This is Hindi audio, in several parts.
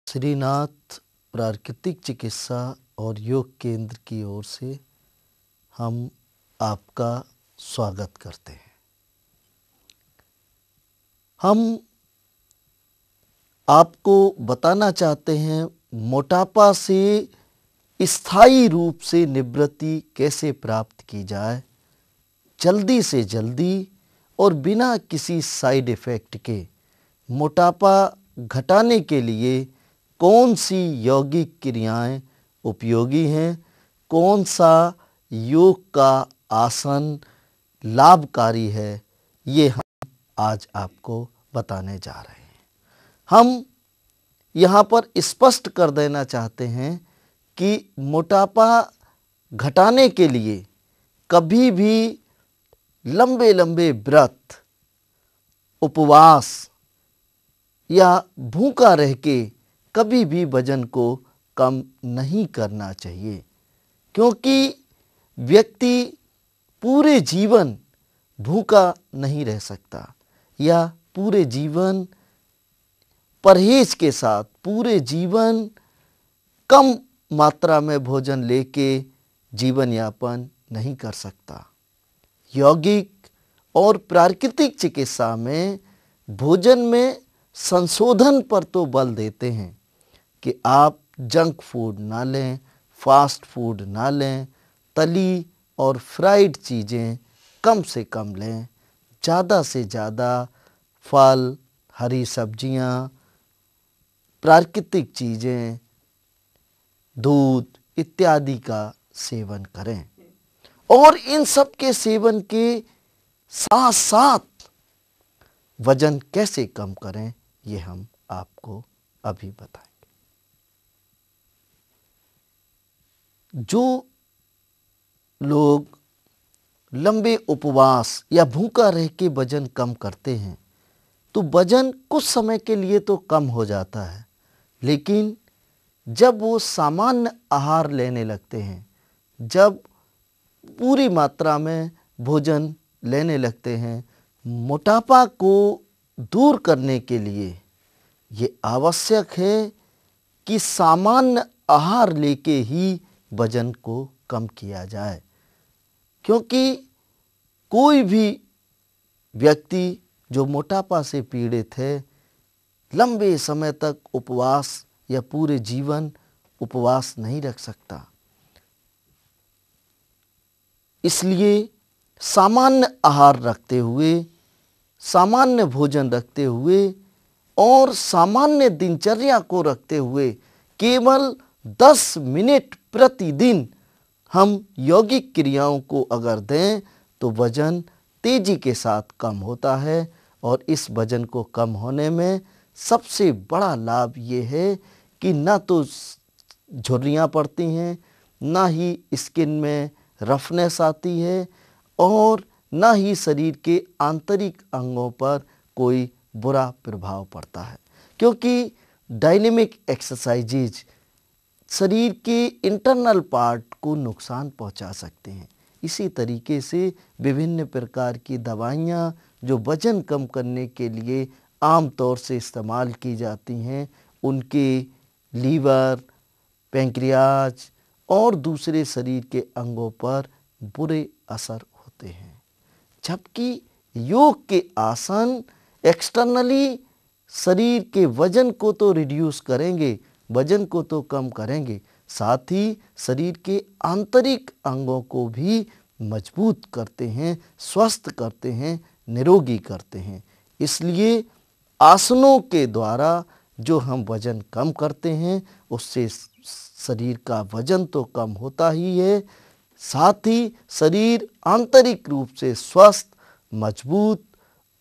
श्रीनाथ प्राकृतिक चिकित्सा और योग केंद्र की ओर से हम आपका स्वागत करते हैं। हम आपको बताना चाहते हैं मोटापा से स्थायी रूप से निवृत्ति कैसे प्राप्त की जाए, जल्दी से जल्दी और बिना किसी साइड इफ़ेक्ट के। मोटापा घटाने के लिए कौन सी यौगिक क्रियाएं उपयोगी हैं, कौन सा योग का आसन लाभकारी है, ये हम आज आपको बताने जा रहे हैं। हम यहाँ पर स्पष्ट कर देना चाहते हैं कि मोटापा घटाने के लिए कभी भी लंबे लंबे व्रत, उपवास या भूखा रह के कभी भी वजन को कम नहीं करना चाहिए, क्योंकि व्यक्ति पूरे जीवन भूखा नहीं रह सकता या पूरे जीवन परहेज के साथ पूरे जीवन कम मात्रा में भोजन लेके जीवन यापन नहीं कर सकता। यौगिक और प्राकृतिक चिकित्सा में भोजन में संशोधन पर तो बल देते हैं कि आप जंक फूड ना लें, फास्ट फूड ना लें, तली और फ्राइड चीज़ें कम से कम लें, ज़्यादा से ज़्यादा फल, हरी सब्जियां, प्राकृतिक चीज़ें, दूध इत्यादि का सेवन करें। और इन सब के सेवन के साथ साथ वजन कैसे कम करें, ये हम आपको अभी बताएंगे। जो लोग लंबे उपवास या भूखा रह के वजन कम करते हैं तो वजन कुछ समय के लिए तो कम हो जाता है, लेकिन जब वो सामान्य आहार लेने लगते हैं, जब पूरी मात्रा में भोजन लेने लगते हैं, मोटापा को दूर करने के लिए ये आवश्यक है कि सामान्य आहार लेके ही वजन को कम किया जाए। क्योंकि कोई भी व्यक्ति जो मोटापा से पीड़ित है लंबे समय तक उपवास या पूरे जीवन उपवास नहीं रख सकता। इसलिए सामान्य आहार रखते हुए, सामान्य भोजन रखते हुए और सामान्य दिनचर्या को रखते हुए केवल 10 मिनट प्रतिदिन हम यौगिक क्रियाओं को अगर दें तो वजन तेजी के साथ कम होता है। और इस वजन को कम होने में सबसे बड़ा लाभ ये है कि ना तो झुर्रियाँ पड़ती हैं, ना ही स्किन में रफनेस आती है और ना ही शरीर के आंतरिक अंगों पर कोई बुरा प्रभाव पड़ता है। क्योंकि डायनेमिक एक्सरसाइजेज शरीर के इंटरनल पार्ट को नुकसान पहुंचा सकते हैं। इसी तरीके से विभिन्न प्रकार की दवाइयाँ जो वजन कम करने के लिए आम तौर से इस्तेमाल की जाती हैं, उनके लीवर, पैंक्रियाज और दूसरे शरीर के अंगों पर बुरे असर होते हैं। जबकि योग के आसन एक्सटर्नली शरीर के वजन को तो रिड्यूस करेंगे, वजन को तो कम करेंगे, साथ ही शरीर के आंतरिक अंगों को भी मजबूत करते हैं, स्वस्थ करते हैं, निरोगी करते हैं। इसलिए आसनों के द्वारा जो हम वजन कम करते हैं उससे शरीर का वजन तो कम होता ही है, साथ ही शरीर आंतरिक रूप से स्वस्थ, मजबूत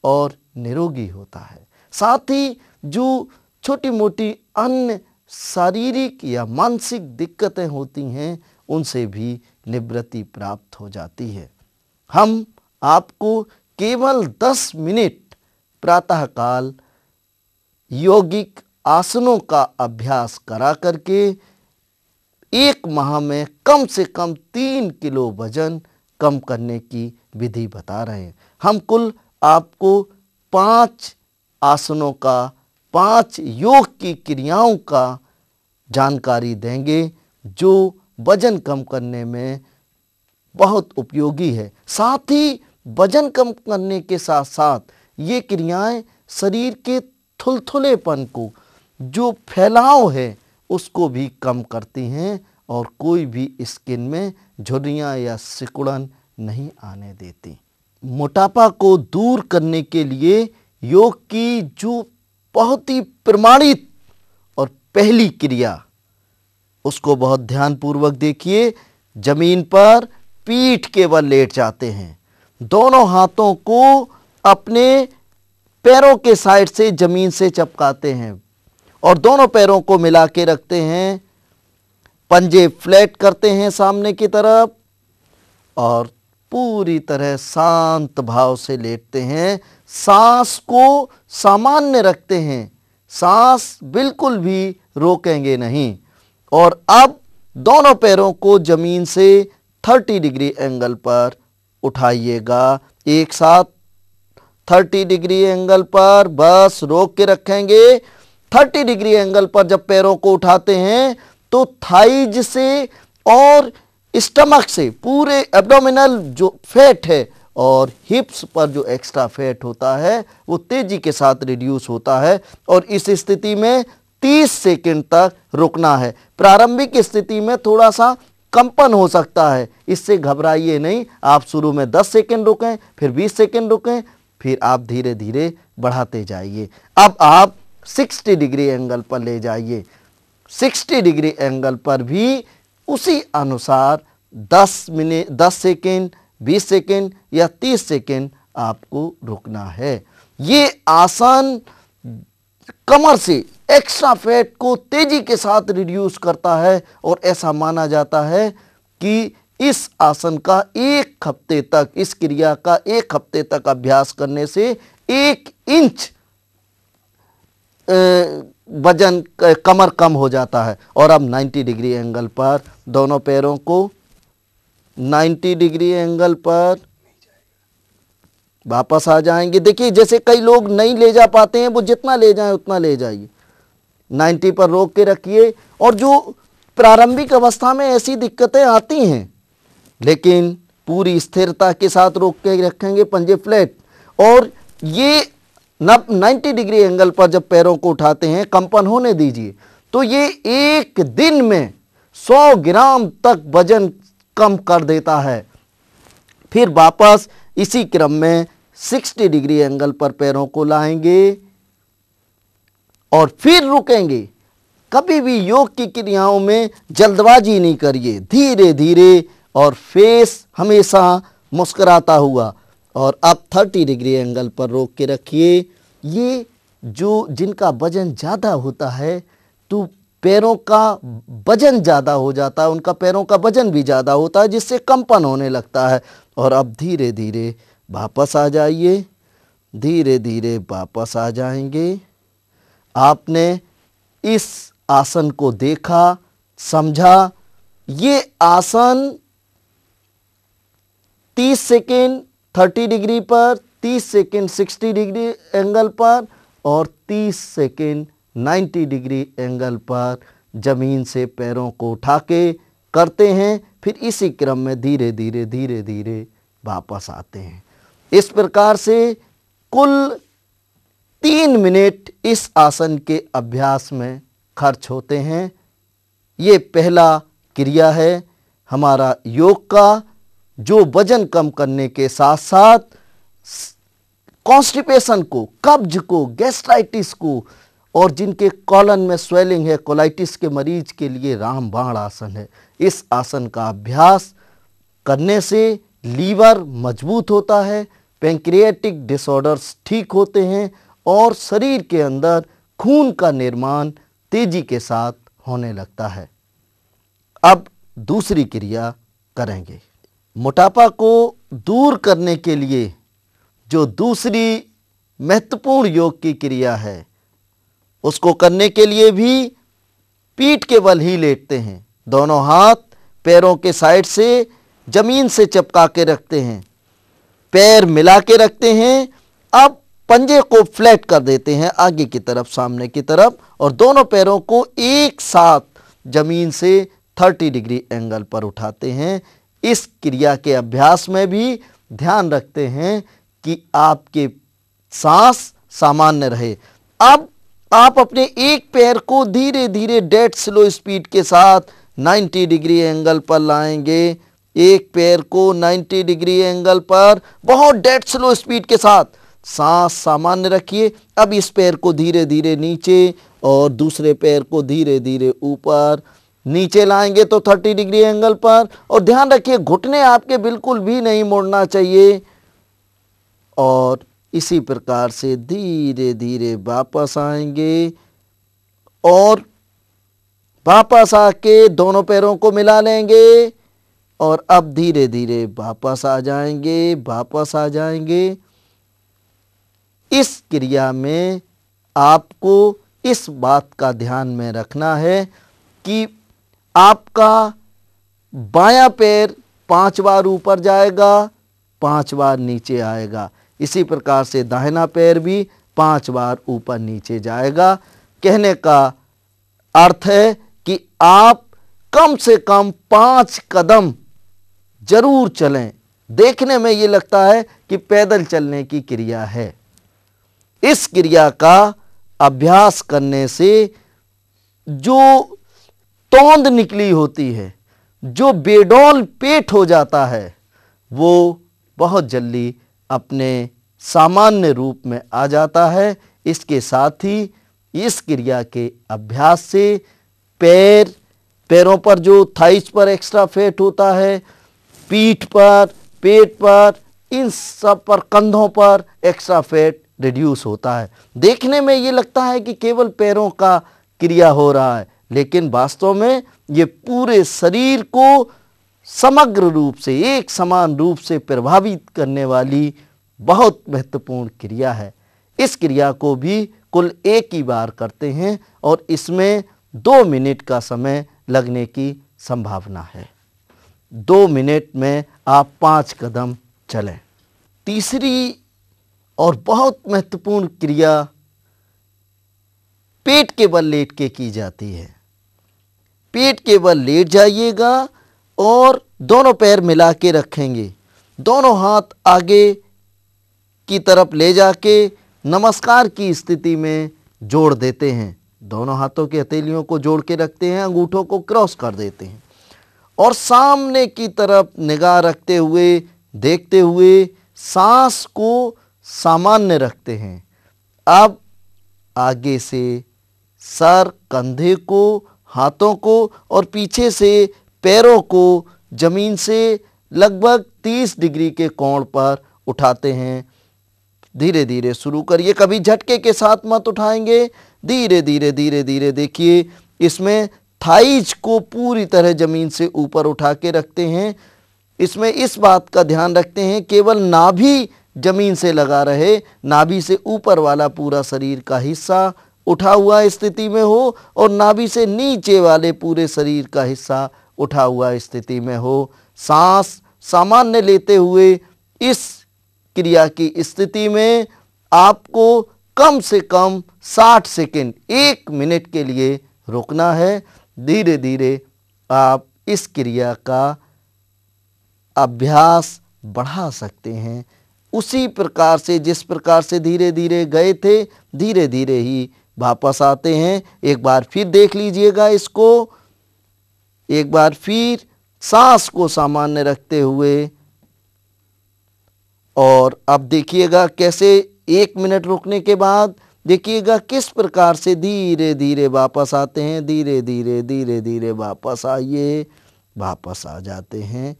और निरोगी होता है। साथ ही जो छोटी मोटी अन्य शारीरिक या मानसिक दिक्कतें होती हैं उनसे भी निवृत्ति प्राप्त हो जाती है। हम आपको केवल 10 मिनट प्रातःकाल यौगिक आसनों का अभ्यास करा करके 1 माह में कम से कम 3 किलो वजन कम करने की विधि बता रहे हैं। हम कुल आपको 5 आसनों का 5 योग की क्रियाओं का जानकारी देंगे जो वजन कम करने में बहुत उपयोगी है। साथ ही वजन कम करने के साथ साथ ये क्रियाएं शरीर के थुलथुलेपन को, जो फैलाव है, उसको भी कम करती हैं और कोई भी स्किन में झुर्रियाँ या सिकुड़न नहीं आने देती। मोटापा को दूर करने के लिए योग की जो बहुत ही प्रमाणित और पहली क्रिया, उसको बहुत ध्यानपूर्वक देखिए। जमीन पर पीठ के बल लेट जाते हैं, दोनों हाथों को अपने पैरों के साइड से जमीन से चपकाते हैं और दोनों पैरों को मिला के रखते हैं। पंजे फ्लैट करते हैं सामने की तरफ और पूरी तरह शांत भाव से लेटते हैं। सांस को सामान्य रखते हैं, सांस बिल्कुल भी रोकेंगे नहीं। और अब दोनों पैरों को जमीन से 30 डिग्री एंगल पर उठाइएगा। एक साथ 30 डिग्री एंगल पर बस रोक के रखेंगे। 30 डिग्री एंगल पर जब पैरों को उठाते हैं तो थाइज से और स्टमक से पूरे एब्डोमिनल जो फैट है और हिप्स पर जो एक्स्ट्रा फैट होता है वो तेजी के साथ रिड्यूस होता है और इस स्थिति में 30 सेकंड तक रुकना है। प्रारंभिक स्थिति में थोड़ा सा कंपन हो सकता है, इससे घबराइए नहीं। आप शुरू में 10 सेकंड रुकें, फिर 20 सेकंड रुकें, फिर आप धीरे धीरे बढ़ाते जाइए। अब आप 60 डिग्री एंगल पर ले जाइए। 60 डिग्री एंगल पर भी उसी अनुसार 10 सेकंड, 20 सेकंड या 30 सेकंड आपको रुकना है। ये आसन कमर से एक्स्ट्रा फैट को तेजी के साथ रिड्यूस करता है और ऐसा माना जाता है कि इस आसन का 1 हफ्ते तक, इस क्रिया का 1 हफ्ते तक अभ्यास करने से 1 इंच वजन कमर कम हो जाता है। और अब 90 डिग्री एंगल पर दोनों पैरों को 90 डिग्री एंगल पर वापस आ जाएंगे। देखिए जैसे कई लोग नहीं ले जा पाते हैं, वो जितना ले जाएं उतना ले जाइए। 90 पर रोक के रखिए। और जो प्रारंभिक अवस्था में ऐसी दिक्कतें आती हैं, लेकिन पूरी स्थिरता के साथ रोक के रखेंगे, पंजे फ्लैट। और ये 90 डिग्री एंगल पर जब पैरों को उठाते हैं, कंपन होने दीजिए, तो ये 1 दिन में 100 ग्राम तक वजन कम कर देता है। फिर वापस इसी क्रम में 60 डिग्री एंगल पर पैरों को लाएंगे और फिर रुकेंगे। कभी भी योग की क्रियाओं में जल्दबाजी नहीं करिए, धीरे धीरे और फेस हमेशा मुस्कुराता हुआ। और अब 30 डिग्री एंगल पर रोक के रखिए। ये जो जिनका वजन ज़्यादा होता है तो पैरों का वजन ज़्यादा हो जाता है, उनका पैरों का वजन भी ज़्यादा होता है, जिससे कंपन होने लगता है। और अब धीरे धीरे वापस आ जाइए, धीरे धीरे वापस आ जाएंगे। आपने इस आसन को देखा, समझा। ये आसन 30 सेकेंड 30 डिग्री पर, 30 सेकेंड 60 डिग्री एंगल पर और 30 सेकेंड 90 डिग्री एंगल पर जमीन से पैरों को उठा के करते हैं। फिर इसी क्रम में धीरे धीरे वापस आते हैं। इस प्रकार से कुल 3 मिनट इस आसन के अभ्यास में खर्च होते हैं। ये पहला क्रिया है हमारा योग का, जो वजन कम करने के साथ साथ कॉन्स्टिपेशन को, कब्ज को, गैस्ट्राइटिस को और जिनके कॉलन में स्वेलिंग है, कोलाइटिस के मरीज के लिए रामबाण आसन है। इस आसन का अभ्यास करने से लीवर मजबूत होता है, पैंक्रियाटिक डिसऑर्डर्स ठीक होते हैं और शरीर के अंदर खून का निर्माण तेजी के साथ होने लगता है। अब दूसरी क्रिया करेंगे। मोटापा को दूर करने के लिए जो दूसरी महत्वपूर्ण योग की क्रिया है, उसको करने के लिए भी पीठ के बल ही लेटते हैं। दोनों हाथ पैरों के साइड से जमीन से चिपका के रखते हैं, पैर मिला के रखते हैं। अब पंजे को फ्लैट कर देते हैं आगे की तरफ, सामने की तरफ, और दोनों पैरों को एक साथ जमीन से 30 डिग्री एंगल पर उठाते हैं। इस क्रिया के अभ्यास में भी ध्यान रखते हैं कि आपके सांस सामान्य रहे। अब आप अपने एक पैर को धीरे धीरे डेड स्लो स्पीड के साथ 90 डिग्री एंगल पर लाएंगे। एक पैर को 90 डिग्री एंगल पर बहुत डेड स्लो स्पीड के साथ सांस सामान्य रखिए। अब इस पैर को धीरे धीरे नीचे और दूसरे पैर को धीरे धीरे ऊपर नीचे लाएंगे तो 30 डिग्री एंगल पर। और ध्यान रखिए घुटने आपके बिल्कुल भी नहीं मोड़ना चाहिए। और इसी प्रकार से धीरे धीरे वापस आएंगे और वापस आके दोनों पैरों को मिला लेंगे और अब धीरे धीरे वापस आ जाएंगे, वापस आ जाएंगे। इस क्रिया में आपको इस बात का ध्यान में रखना है कि आपका बायां पैर 5 बार ऊपर जाएगा, 5 बार नीचे आएगा। इसी प्रकार से दाहिना पैर भी 5 बार ऊपर नीचे जाएगा। कहने का अर्थ है कि आप कम से कम 5 कदम जरूर चलें। देखने में ये लगता है कि पैदल चलने की क्रिया है। इस क्रिया का अभ्यास करने से जो तोंद निकली होती है, जो बेडौल पेट हो जाता है, वो बहुत जल्दी अपने सामान्य रूप में आ जाता है। इसके साथ ही इस क्रिया के अभ्यास से पैरों पर जो थाइस पर एक्स्ट्रा फैट होता है, पीठ पर, पेट पर, इन सब पर, कंधों पर एक्स्ट्रा फैट रिड्यूस होता है। देखने में ये लगता है कि केवल पैरों का क्रिया हो रहा है, लेकिन वास्तव में ये पूरे शरीर को समग्र रूप से, एक समान रूप से प्रभावित करने वाली बहुत महत्वपूर्ण क्रिया है। इस क्रिया को भी कुल एक ही बार करते हैं और इसमें 2 मिनट का समय लगने की संभावना है। 2 मिनट में आप 5 कदम चलें। तीसरी और बहुत महत्वपूर्ण क्रिया पेट के बल लेट के की जाती है। पेट के बल लेट जाइएगा और दोनों पैर मिला के रखेंगे। दोनों हाथ आगे की तरफ ले जाके नमस्कार की स्थिति में जोड़ देते हैं। दोनों हाथों की हथेलियों को जोड़ के रखते हैं, अंगूठों को क्रॉस कर देते हैं और सामने की तरफ निगाह रखते हुए, देखते हुए सांस को सामान्य रखते हैं। अब आगे से सर, कंधे को, हाथों को और पीछे से पैरों को जमीन से लगभग 30 डिग्री के कोण पर उठाते हैं। धीरे धीरे शुरू करिए, कभी झटके के साथ मत उठाएंगे। धीरे धीरे धीरे धीरे देखिए, इसमें थाइज को पूरी तरह जमीन से ऊपर उठा के रखते हैं। इसमें इस बात का ध्यान रखते हैं केवल नाभि जमीन से लगा रहे, नाभि से ऊपर वाला पूरा शरीर का हिस्सा उठा हुआ स्थिति में हो और नाभि से नीचे वाले पूरे शरीर का हिस्सा उठा हुआ स्थिति में हो। सांस सामान्य लेते हुए इस क्रिया की स्थिति में आपको कम से कम 60 सेकंड, 1 मिनट के लिए रुकना है। धीरे धीरे आप इस क्रिया का अभ्यास बढ़ा सकते हैं। उसी प्रकार से जिस प्रकार से धीरे धीरे गए थे, धीरे धीरे ही वापस आते हैं। एक बार फिर देख लीजिएगा इसको। एक बार फिर सांस को सामान्य रखते हुए, और अब देखिएगा कैसे 1 मिनट रुकने के बाद देखिएगा किस प्रकार से धीरे धीरे वापस आते हैं। धीरे धीरे धीरे धीरे वापस आइए, वापस आ जाते हैं।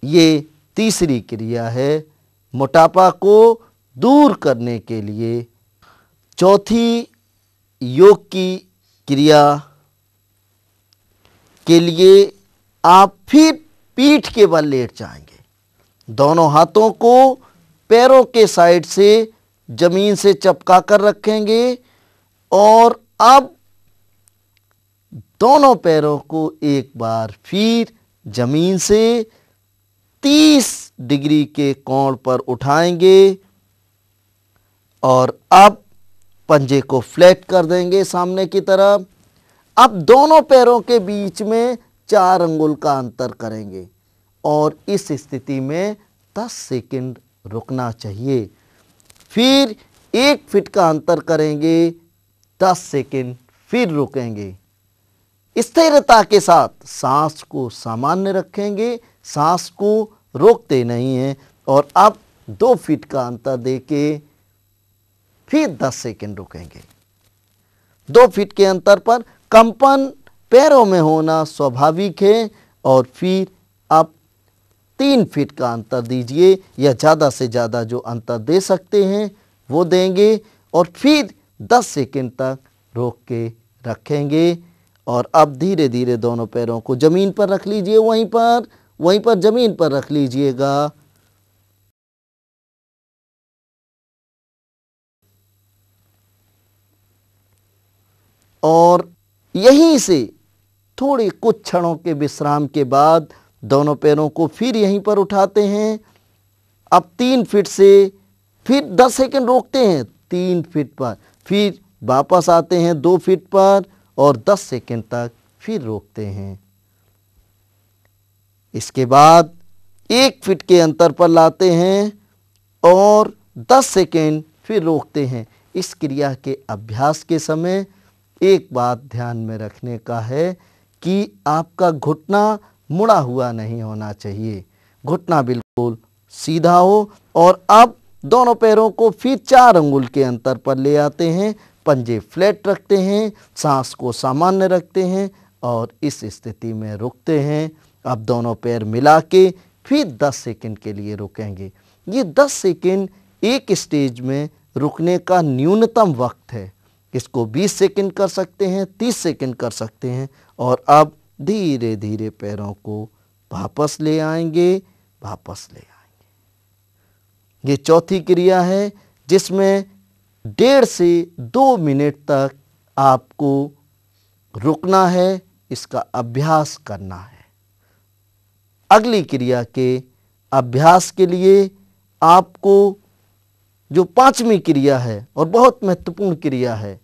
ये तीसरी क्रिया है मोटापा को दूर करने के लिए। चौथी योग की क्रिया के लिए आप फिर पीठ के बल लेट जाएंगे। दोनों हाथों को पैरों के साइड से जमीन से चिपका कर रखेंगे और अब दोनों पैरों को एक बार फिर जमीन से 30 डिग्री के कोण पर उठाएंगे और अब पंजे को फ्लैट कर देंगे सामने की तरफ। अब दोनों पैरों के बीच में 4 अंगुल का अंतर करेंगे और इस स्थिति में 10 सेकंड रुकना चाहिए। फिर 1 फीट का अंतर करेंगे, 10 सेकंड फिर रुकेंगे। स्थिरता के साथ सांस को सामान्य रखेंगे, सांस को रोकते नहीं हैं और अब 2 फीट का अंतर देके फिर 10 सेकंड रुकेंगे। 2 फीट के अंतर पर कंपन पैरों में होना स्वाभाविक है और फिर अब 3 फीट का अंतर दीजिए या ज़्यादा से ज़्यादा जो अंतर दे सकते हैं वो देंगे और फिर 10 सेकंड तक रोक के रखेंगे। और अब धीरे धीरे दोनों पैरों को ज़मीन पर रख लीजिए, वहीं पर ज़मीन पर रख लीजिएगा। और यहीं से थोड़े कुछ क्षणों के विश्राम के बाद दोनों पैरों को फिर यहीं पर उठाते हैं। अब 3 फीट से फिर 10 सेकंड रोकते हैं 3 फीट पर, फिर वापस आते हैं 2 फीट पर और 10 सेकंड तक फिर रोकते हैं। इसके बाद 1 फीट के अंतर पर लाते हैं और 10 सेकंड फिर रोकते हैं। इस क्रिया के अभ्यास के समय एक बात ध्यान में रखने का है कि आपका घुटना मुड़ा हुआ नहीं होना चाहिए, घुटना बिल्कुल सीधा हो। और अब दोनों पैरों को फिर 4 अंगुल के अंतर पर ले आते हैं, पंजे फ्लैट रखते हैं, सांस को सामान्य रखते हैं और इस स्थिति में रुकते हैं। अब दोनों पैर मिला के फिर 10 सेकंड के लिए रुकेंगे। ये 10 सेकंड एक स्टेज में रुकने का न्यूनतम वक्त है। इसको 20 सेकंड कर सकते हैं, 30 सेकंड कर सकते हैं। और अब धीरे धीरे पैरों को वापस ले आएंगे। ये चौथी क्रिया है जिसमें 1.5 से 2 मिनट तक आपको रुकना है, इसका अभ्यास करना है। अगली क्रिया के अभ्यास के लिए आपको जो 5वीं क्रिया है और बहुत महत्वपूर्ण क्रिया है,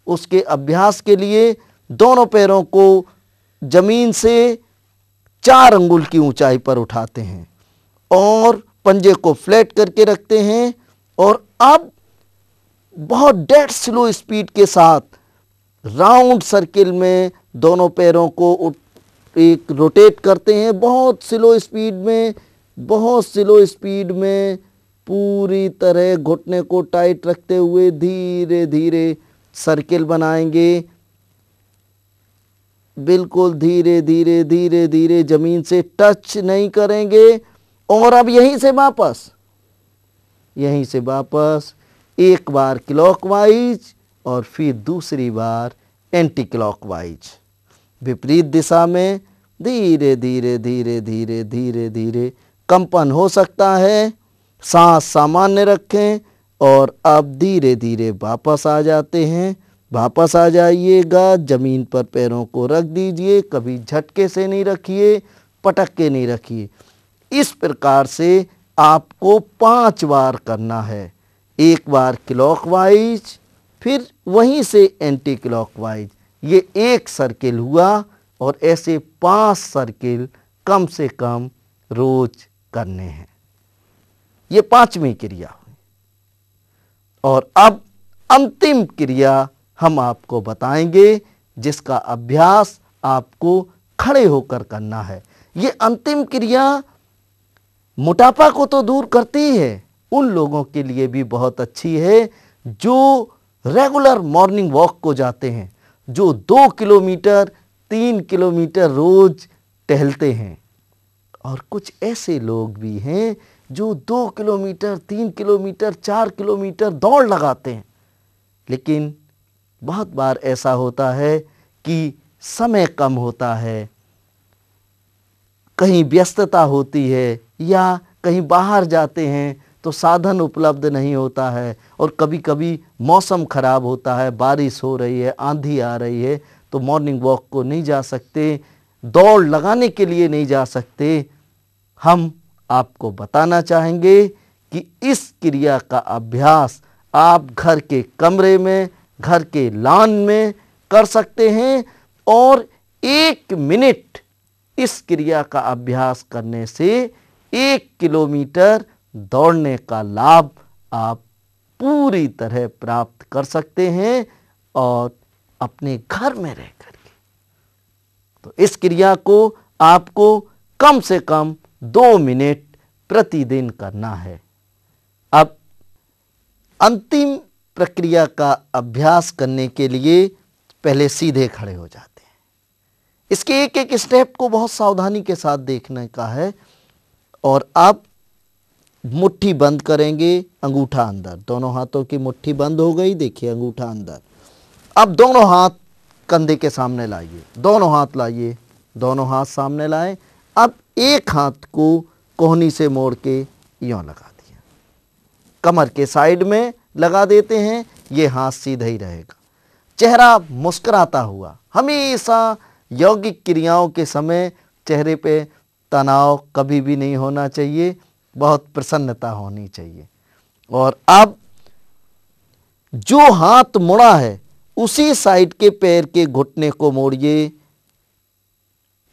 उसके अभ्यास के लिए दोनों पैरों को जमीन से 4 अंगुल की ऊंचाई पर उठाते हैं और पंजे को फ्लैट करके रखते हैं। और अब बहुत डेड स्लो स्पीड के साथ राउंड सर्किल में दोनों पैरों को एक रोटेट करते हैं, बहुत स्लो स्पीड में पूरी तरह घुटने को टाइट रखते हुए धीरे धीरे सर्किल बनाएंगे। बिल्कुल धीरे धीरे जमीन से टच नहीं करेंगे। और अब यहीं से वापस एक बार क्लॉकवाइज और फिर दूसरी बार एंटी क्लॉकवाइज, विपरीत दिशा में धीरे धीरे कंपन हो सकता है। सांस सामान्य रखें और अब धीरे धीरे वापस आ जाते हैं। वापस आ जाइएगा, ज़मीन पर पैरों को रख दीजिए, कभी झटके से नहीं रखिए, पटक के नहीं रखिए। इस प्रकार से आपको 5 बार करना है। एक बार क्लॉकवाइज, फिर वहीं से एंटी क्लॉकवाइज। ये एक सर्किल हुआ और ऐसे 5 सर्किल कम से कम रोज करने हैं। ये 5वीं क्रिया हुई। और अब अंतिम क्रिया हम आपको बताएंगे जिसका अभ्यास आपको खड़े होकर करना है। ये अंतिम क्रिया मोटापा को तो दूर करती है, उन लोगों के लिए भी बहुत अच्छी है जो रेगुलर मॉर्निंग वॉक को जाते हैं, जो 2 किलोमीटर 3 किलोमीटर रोज टहलते हैं। और कुछ ऐसे लोग भी हैं जो 2 किलोमीटर 3 किलोमीटर 4 किलोमीटर दौड़ लगाते हैं। लेकिन बहुत बार ऐसा होता है कि समय कम होता है, कहीं व्यस्तता होती है या कहीं बाहर जाते हैं तो साधन उपलब्ध नहीं होता है और कभी कभी मौसम ख़राब होता है, बारिश हो रही है, आंधी आ रही है, तो मॉर्निंग वॉक को नहीं जा सकते, दौड़ लगाने के लिए नहीं जा सकते। हम आपको बताना चाहेंगे कि इस क्रिया का अभ्यास आप घर के कमरे में, घर के लॉन में कर सकते हैं और 1 मिनट इस क्रिया का अभ्यास करने से 1 किलोमीटर दौड़ने का लाभ आप पूरी तरह प्राप्त कर सकते हैं और अपने घर में रह करके। तो इस क्रिया को आपको कम से कम 2 मिनट प्रतिदिन करना है। अब अंतिम प्रक्रिया का अभ्यास करने के लिए पहले सीधे खड़े हो जाते हैं। इसके एक एक स्टेप को बहुत सावधानी के साथ देखने का है। और अब मुट्ठी बंद करेंगे, अंगूठा अंदर, दोनों हाथों की मुट्ठी बंद हो गई, देखिए अंगूठा अंदर। अब दोनों हाथ कंधे के सामने लाइए, दोनों हाथ लाइए, दोनों हाथ सामने लाएं। अब एक हाथ को कोहनी से मोड़ के यूं लगा दिया, कमर के साइड में लगा देते हैं, ये हाथ सीधा ही रहेगा। चेहरा मुस्कुराता हुआ, हमेशा यौगिक क्रियाओं के समय चेहरे पे तनाव कभी भी नहीं होना चाहिए, बहुत प्रसन्नता होनी चाहिए। और अब जो हाथ मुड़ा है उसी साइड के पैर के घुटने को मोड़िए,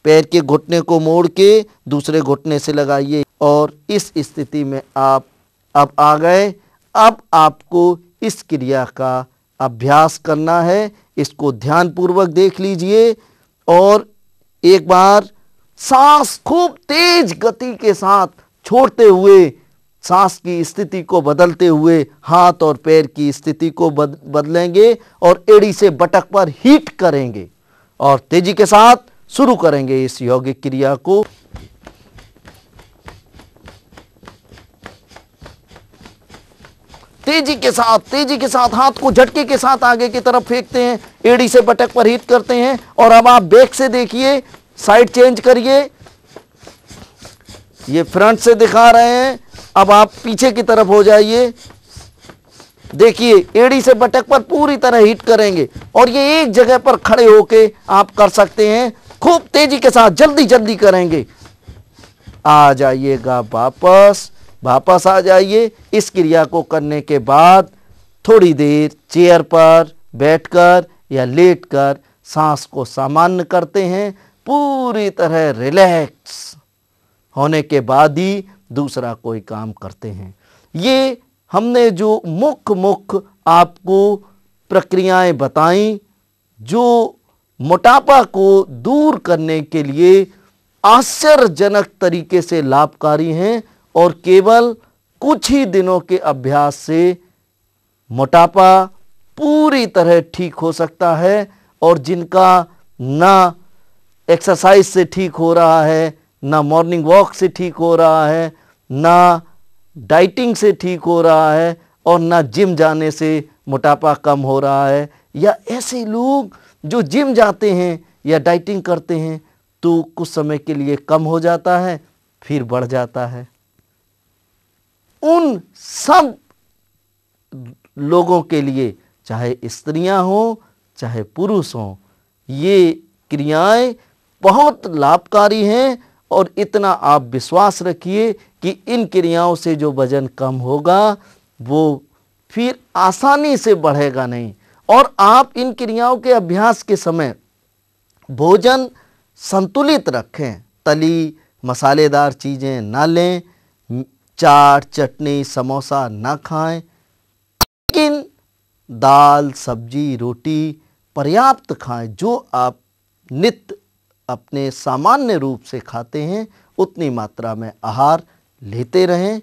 पैर के घुटने को मोड़ के दूसरे घुटने से लगाइए और इस स्थिति में आप अब आ गए। अब आपको इस क्रिया का अभ्यास करना है। इसको ध्यानपूर्वक देख लीजिए और एक बार सांस खूब तेज गति के साथ छोड़ते हुए, सांस की स्थिति को बदलते हुए हाथ और पैर की स्थिति को बदलेंगे और एड़ी से बटक पर हीट करेंगे और तेजी के साथ शुरू करेंगे इस यौगिक क्रिया को। तेजी के साथ हाथ को झटके के साथ आगे की तरफ फेंकते हैं, एड़ी से बटक पर हिट करते हैं। और अब आप बैक से देखिए, साइड चेंज करिए, ये फ्रंट से दिखा रहे हैं, अब आप पीछे की तरफ हो जाइए। देखिए एड़ी से बटक पर पूरी तरह हिट करेंगे और ये एक जगह पर खड़े होके आप कर सकते हैं। खूब तेजी के साथ जल्दी जल्दी करेंगे। आ जाइएगा वापस आ जाइए। इस क्रिया को करने के बाद थोड़ी देर चेयर पर बैठकर या लेटकर सांस को सामान्य करते हैं। पूरी तरह रिलैक्स होने के बाद ही दूसरा कोई काम करते हैं। ये हमने जो मुख्य आपको प्रक्रियाएं बताई जो मोटापा को दूर करने के लिए आश्चर्यजनक तरीके से लाभकारी हैं और केवल कुछ ही दिनों के अभ्यास से मोटापा पूरी तरह ठीक हो सकता है। और जिनका ना एक्सरसाइज से ठीक हो रहा है, ना मॉर्निंग वॉक से ठीक हो रहा है, ना डाइटिंग से ठीक हो रहा है और ना जिम जाने से मोटापा कम हो रहा है, या ऐसे लोग जो जिम जाते हैं या डाइटिंग करते हैं तो कुछ समय के लिए कम हो जाता है फिर बढ़ जाता है, उन सब लोगों के लिए, चाहे स्त्रियां हों चाहे पुरुष हों, ये क्रियाएं बहुत लाभकारी हैं। और इतना आप विश्वास रखिए कि इन क्रियाओं से जो वजन कम होगा वो फिर आसानी से बढ़ेगा नहीं। और आप इन क्रियाओं के अभ्यास के समय भोजन संतुलित रखें, तली मसालेदार चीज़ें ना लें, चाट चटनी समोसा ना खाएं, लेकिन दाल सब्जी रोटी पर्याप्त खाएं। जो आप नित्य अपने सामान्य रूप से खाते हैं उतनी मात्रा में आहार लेते रहें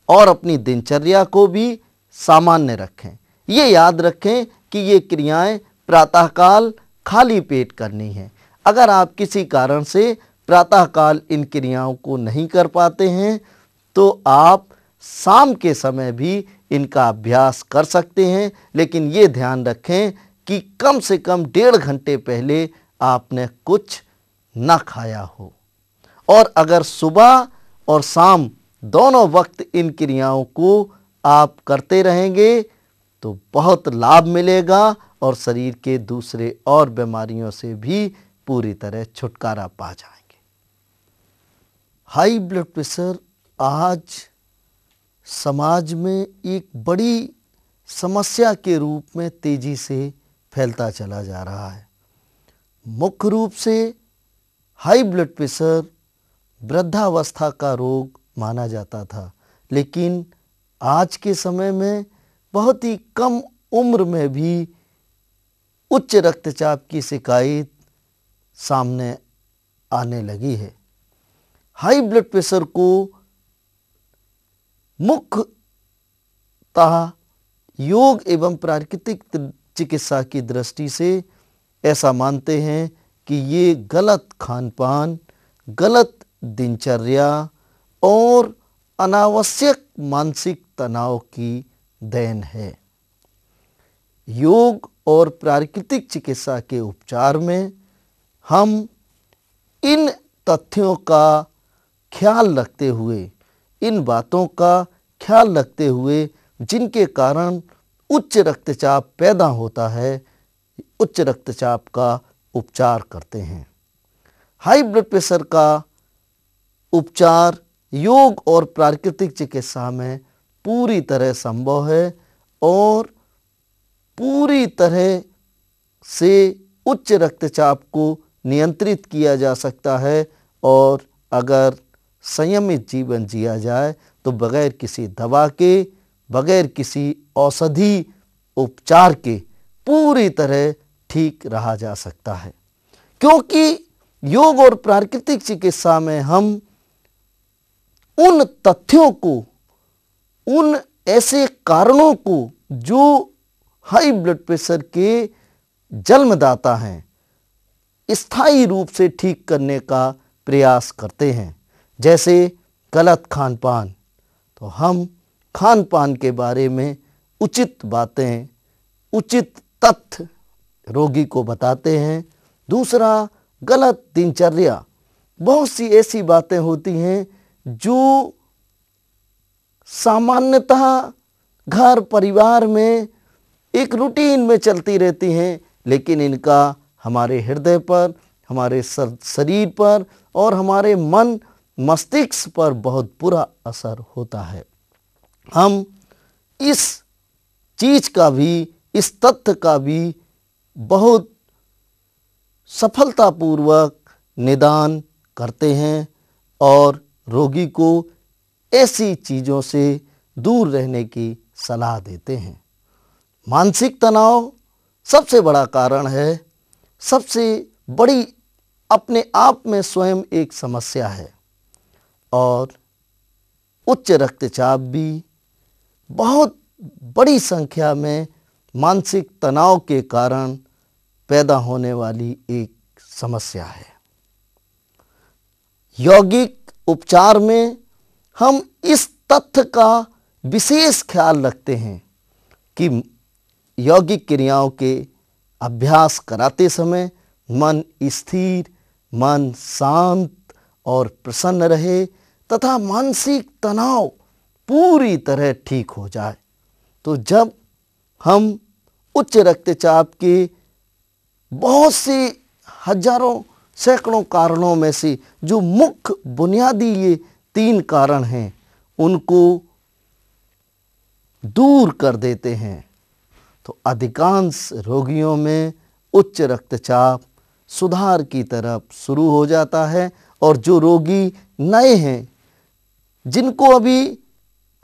और अपनी दिनचर्या को भी सामान्य रखें। ये याद रखें कि ये क्रियाएं प्रातःकाल खाली पेट करनी है। अगर आप किसी कारण से प्रातःकाल इन क्रियाओं को नहीं कर पाते हैं तो आप शाम के समय भी इनका अभ्यास कर सकते हैं, लेकिन ये ध्यान रखें कि कम से कम 1.5 घंटे पहले आपने कुछ ना खाया हो। और अगर सुबह और शाम दोनों वक्त इन क्रियाओं को आप करते रहेंगे तो बहुत लाभ मिलेगा और शरीर के दूसरे और बीमारियों से भी पूरी तरह छुटकारा पा जाएंगे। हाई ब्लड प्रेशर आज समाज में एक बड़ी समस्या के रूप में तेजी से फैलता चला जा रहा है। मुख्य रूप से हाई ब्लड प्रेशर वृद्धावस्था का रोग माना जाता था, लेकिन आज के समय में बहुत ही कम उम्र में भी उच्च रक्तचाप की शिकायत सामने आने लगी है। हाई ब्लड प्रेशर को मुख्यतः योग एवं प्राकृतिक चिकित्सा की दृष्टि से ऐसा मानते हैं कि ये गलत खानपान, गलत दिनचर्या और अनावश्यक मानसिक तनाव की देन है। योग और प्राकृतिक चिकित्सा के उपचार में हम इन तथ्यों का ख्याल रखते हुए, इन बातों का ख्याल रखते हुए जिनके कारण उच्च रक्तचाप पैदा होता है, उच्च रक्तचाप का उपचार करते हैं। हाई ब्लड प्रेशर का उपचार योग और प्राकृतिक चिकित्सा में पूरी तरह संभव है और पूरी तरह से उच्च रक्तचाप को नियंत्रित किया जा सकता है। और अगर संयमित जीवन जिया जाए तो बगैर किसी दवा के, बगैर किसी औषधि उपचार के पूरी तरह ठीक रहा जा सकता है। क्योंकि योग और प्राकृतिक चिकित्सा में हम उन तथ्यों को, उन ऐसे कारणों को जो हाई ब्लड प्रेशर के जन्मदाता हैं, स्थायी रूप से ठीक करने का प्रयास करते हैं। जैसे गलत खानपान, तो हम खानपान के बारे में उचित बातें, उचित तथ्य रोगी को बताते हैं। दूसरा, गलत दिनचर्या, बहुत सी ऐसी बातें होती हैं जो सामान्यतः घर परिवार में एक रूटीन में चलती रहती हैं, लेकिन इनका हमारे हृदय पर, हमारे शरीर पर और हमारे मन मस्तिष्क पर बहुत बुरा असर होता है। हम इस चीज का भी, इस तथ्य का भी बहुत सफलतापूर्वक निदान करते हैं और रोगी को ऐसी चीज़ों से दूर रहने की सलाह देते हैं। मानसिक तनाव सबसे बड़ा कारण है, सबसे बड़ी अपने आप में स्वयं एक समस्या है और उच्च रक्तचाप भी बहुत बड़ी संख्या में मानसिक तनाव के कारण पैदा होने वाली एक समस्या है। यौगिक उपचार में हम इस तथ्य का विशेष ख्याल रखते हैं कि यौगिक क्रियाओं के अभ्यास कराते समय मन स्थिर, मन शांत और प्रसन्न रहे तथा मानसिक तनाव पूरी तरह ठीक हो जाए। तो जब हम उच्च रक्तचाप के बहुत से हजारों सैकड़ों कारणों में से जो मुख्य बुनियादी ये 3 कारण हैं उनको दूर कर देते हैं, तो अधिकांश रोगियों में उच्च रक्तचाप सुधार की तरफ शुरू हो जाता है। और जो रोगी नए हैं, जिनको अभी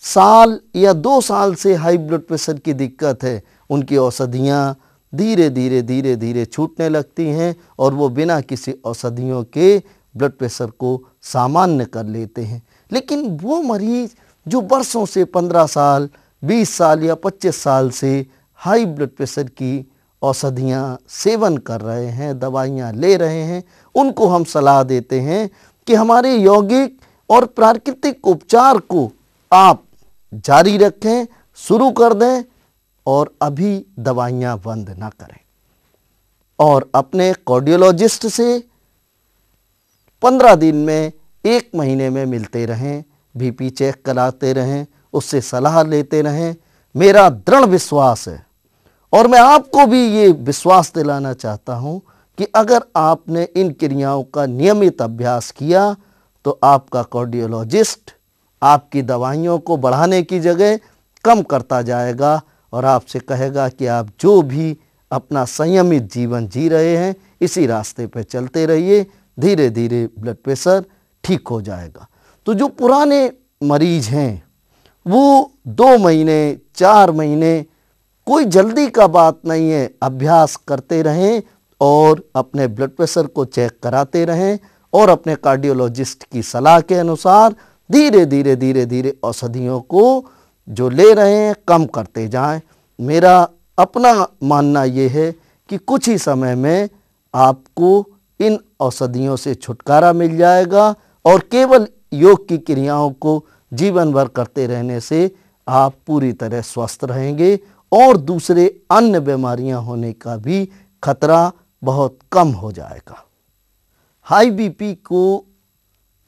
साल या 2 साल से हाई ब्लड प्रेशर की दिक्कत है, उनकी औषधियाँ धीरे धीरे छूटने लगती हैं और वो बिना किसी औषधियों के ब्लड प्रेशर को सामान्य कर लेते हैं। लेकिन वो मरीज जो वर्षों से 15 साल, 20 साल या 25 साल से हाई ब्लड प्रेशर की औषधियाँ सेवन कर रहे हैं, दवाइयाँ ले रहे हैं, उनको हम सलाह देते हैं कि हमारे यौगिक और प्राकृतिक उपचार को आप जारी रखें, शुरू कर दें और अभी दवाइयाँ बंद ना करें। और अपने कार्डियोलॉजिस्ट से 15 दिन में, 1 महीने में मिलते रहें, बीपी चेक कराते रहें, उससे सलाह लेते रहें। मेरा दृढ़ विश्वास है और मैं आपको भी ये विश्वास दिलाना चाहता हूँ कि अगर आपने इन क्रियाओं का नियमित अभ्यास किया तो आपका कार्डियोलॉजिस्ट आपकी दवाइयों को बढ़ाने की जगह कम करता जाएगा और आपसे कहेगा कि आप जो भी अपना संयमित जीवन जी रहे हैं इसी रास्ते पर चलते रहिए, धीरे धीरे ब्लड प्रेशर ठीक हो जाएगा। तो जो पुराने मरीज हैं वो 2 महीने 4 महीने, कोई जल्दी का बात नहीं है, अभ्यास करते रहें और अपने ब्लड प्रेशर को चेक कराते रहें और अपने कार्डियोलॉजिस्ट की सलाह के अनुसार धीरे धीरे धीरे धीरे औषधियों को जो ले रहे हैं कम करते जाएं। मेरा अपना मानना ये है कि कुछ ही समय में आपको इन औषधियों से छुटकारा मिल जाएगा और केवल योग की क्रियाओं को जीवन भर करते रहने से आप पूरी तरह स्वस्थ रहेंगे और दूसरे अन्य बीमारियां होने का भी खतरा बहुत कम हो जाएगा। हाई बीपी को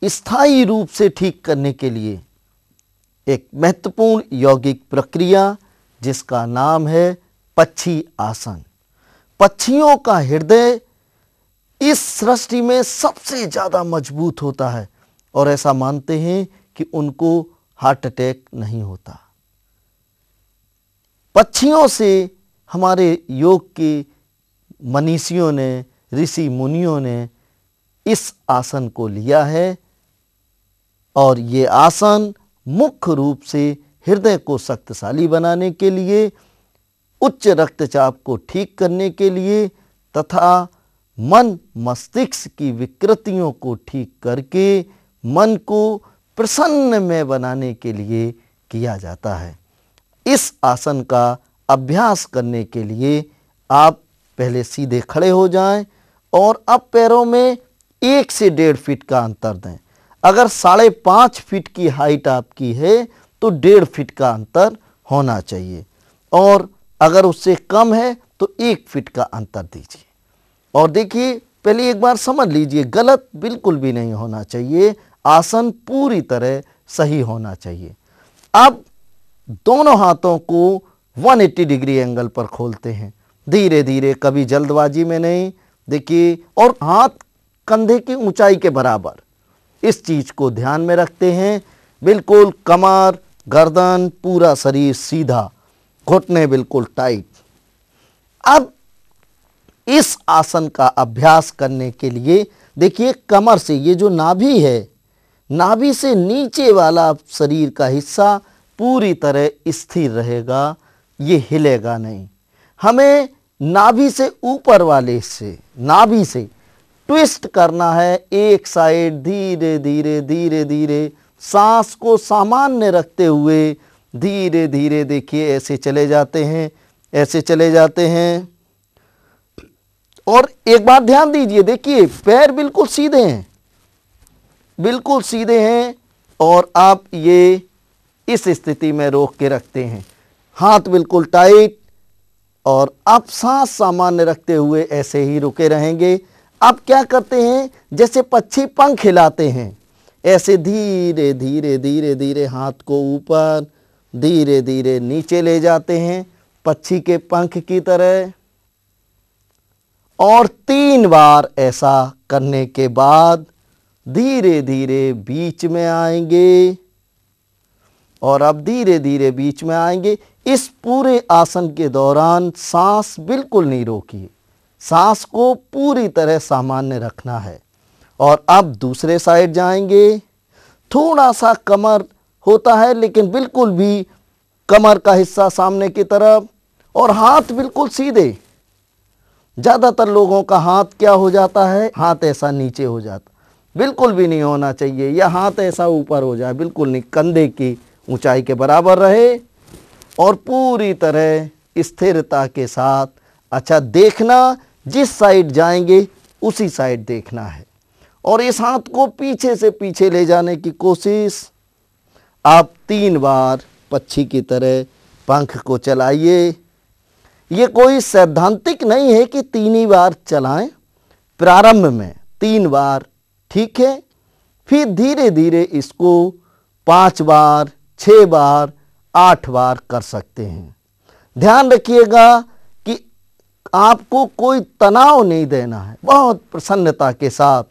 स्थायी रूप से ठीक करने के लिए एक महत्वपूर्ण यौगिक प्रक्रिया जिसका नाम है पक्षी आसन। पक्षियों का हृदय इस सृष्टि में सबसे ज़्यादा मजबूत होता है और ऐसा मानते हैं कि उनको हार्ट अटैक नहीं होता। पक्षियों से हमारे योग के मनीषियों ने, ऋषि मुनियों ने इस आसन को लिया है और ये आसन मुख्य रूप से हृदय को शक्तिशाली बनाने के लिए, उच्च रक्तचाप को ठीक करने के लिए तथा मन मस्तिष्क की विकृतियों को ठीक करके मन को प्रसन्न में बनाने के लिए किया जाता है। इस आसन का अभ्यास करने के लिए आप पहले सीधे खड़े हो जाएं और अब पैरों में 1 से 1.5 फीट का अंतर दें। अगर 5.5 फीट की हाइट आपकी है तो 1.5 फीट का अंतर होना चाहिए और अगर उससे कम है तो 1 फीट का अंतर दीजिए। और देखिए, पहले एक बार समझ लीजिए, गलत बिल्कुल भी नहीं होना चाहिए, आसन पूरी तरह सही होना चाहिए। अब दोनों हाथों को 180 डिग्री एंगल पर खोलते हैं धीरे धीरे, कभी जल्दबाजी में नहीं। देखिए, और हाथ कंधे की ऊंचाई के बराबर, इस चीज को ध्यान में रखते हैं। बिल्कुल कमर, गर्दन, पूरा शरीर सीधा, घुटने बिल्कुल टाइट। अब इस आसन का अभ्यास करने के लिए देखिए, कमर से ये जो नाभि है, नाभि से नीचे वाला शरीर का हिस्सा पूरी तरह स्थिर रहेगा, ये हिलेगा नहीं। हमें नाभि से ऊपर वाले से, नाभि से ट्विस्ट करना है एक साइड, धीरे धीरे धीरे धीरे, सांस को सामान्य रखते हुए धीरे धीरे। देखिए, ऐसे चले जाते हैं, ऐसे चले जाते हैं। और एक बात ध्यान दीजिए, देखिए पैर बिल्कुल सीधे हैं, बिल्कुल सीधे हैं और आप ये इस स्थिति में रोक के रखते हैं, हाथ बिल्कुल टाइट और आप सांस सामान्य रखते हुए ऐसे ही रुके रहेंगे। आप क्या करते हैं, जैसे पक्षी पंख हिलाते हैं, ऐसे धीरे धीरे धीरे धीरे हाथ को ऊपर, धीरे धीरे नीचे ले जाते हैं पक्षी के पंख की तरह। और 3 बार ऐसा करने के बाद धीरे धीरे बीच में आएंगे और अब धीरे धीरे बीच में आएंगे। इस पूरे आसन के दौरान सांस बिल्कुल नहीं रोकिए, सांस को पूरी तरह सामान्य रखना है। और अब दूसरे साइड जाएंगे, थोड़ा सा कमर होता है लेकिन बिल्कुल भी कमर का हिस्सा सामने की तरफ और हाथ बिल्कुल सीधे। ज़्यादातर लोगों का हाथ क्या हो जाता है, हाथ ऐसा नीचे हो जाता, बिल्कुल भी नहीं होना चाहिए, या हाथ ऐसा ऊपर हो जाए, बिल्कुल नहीं, कंधे की ऊंचाई के बराबर रहे और पूरी तरह स्थिरता के साथ। अच्छा, देखना जिस साइड जाएंगे उसी साइड देखना है और इस हाथ को पीछे से पीछे ले जाने की कोशिश। आप 3 बार पक्षी की तरह पंख को चलाइए। ये कोई सैद्धांतिक नहीं है कि 3 ही बार चलाएं, प्रारंभ में 3 बार ठीक है, फिर धीरे धीरे इसको 5 बार, 6 बार, 8 बार कर सकते हैं। ध्यान रखिएगा कि आपको कोई तनाव नहीं देना है, बहुत प्रसन्नता के साथ,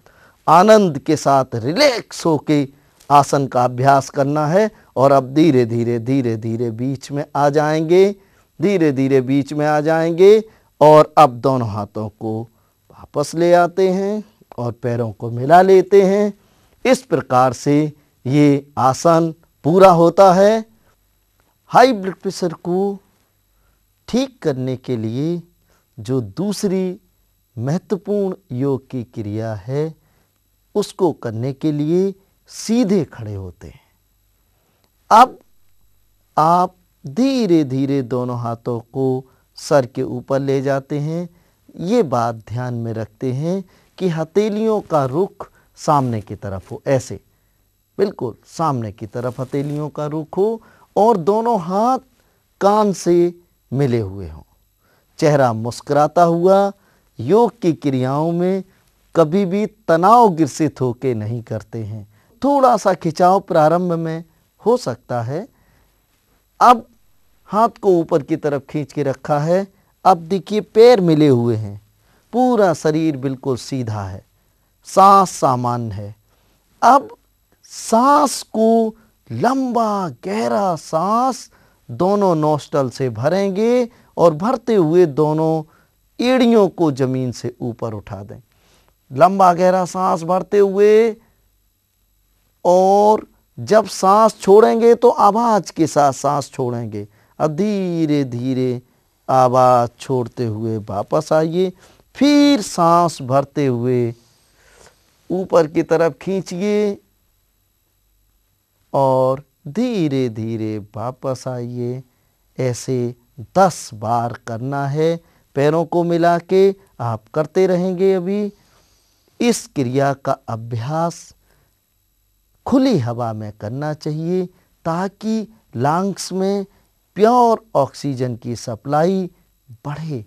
आनंद के साथ, रिलैक्स होके आसन का अभ्यास करना है। और अब धीरे धीरे बीच में आ जाएंगे, धीरे धीरे बीच में आ जाएंगे। और अब दोनों हाथों को वापस ले आते हैं और पैरों को मिला लेते हैं। इस प्रकार से ये आसन पूरा होता है। हाई ब्लड प्रेशर को ठीक करने के लिए जो दूसरी महत्वपूर्ण योग की क्रिया है, उसको करने के लिए सीधे खड़े होते हैं। अब आप धीरे धीरे दोनों हाथों को सर के ऊपर ले जाते हैं। ये बात ध्यान में रखते हैं कि हथेलियों का रुख सामने की तरफ हो, ऐसे बिल्कुल सामने की तरफ हथेलियों का रुख हो और दोनों हाथ कान से मिले हुए हों। चेहरा मुस्कुराता हुआ। योग की क्रियाओं में कभी भी तनाव ग्रसित होकर नहीं करते हैं। थोड़ा सा खिंचाव प्रारंभ में हो सकता है। अब हाथ को ऊपर की तरफ खींच के रखा है। अब देखिए पैर मिले हुए हैं, पूरा शरीर बिल्कुल सीधा है, सांस सामान्य है। अब सांस को लंबा गहरा सांस दोनों नोस्ट्रल से भरेंगे और भरते हुए दोनों एड़ियों को जमीन से ऊपर उठा दें। लंबा गहरा सांस भरते हुए, और जब सांस छोड़ेंगे तो आवाज के साथ सांस छोड़ेंगे। अब धीरे धीरे आवाज छोड़ते हुए वापस आइए। फिर सांस भरते हुए ऊपर की तरफ खींचिए और धीरे धीरे वापस आइए। ऐसे 10 बार करना है। पैरों को मिला के आप करते रहेंगे। अभी इस क्रिया का अभ्यास खुली हवा में करना चाहिए ताकि लंग्स में प्योर ऑक्सीजन की सप्लाई बढ़े,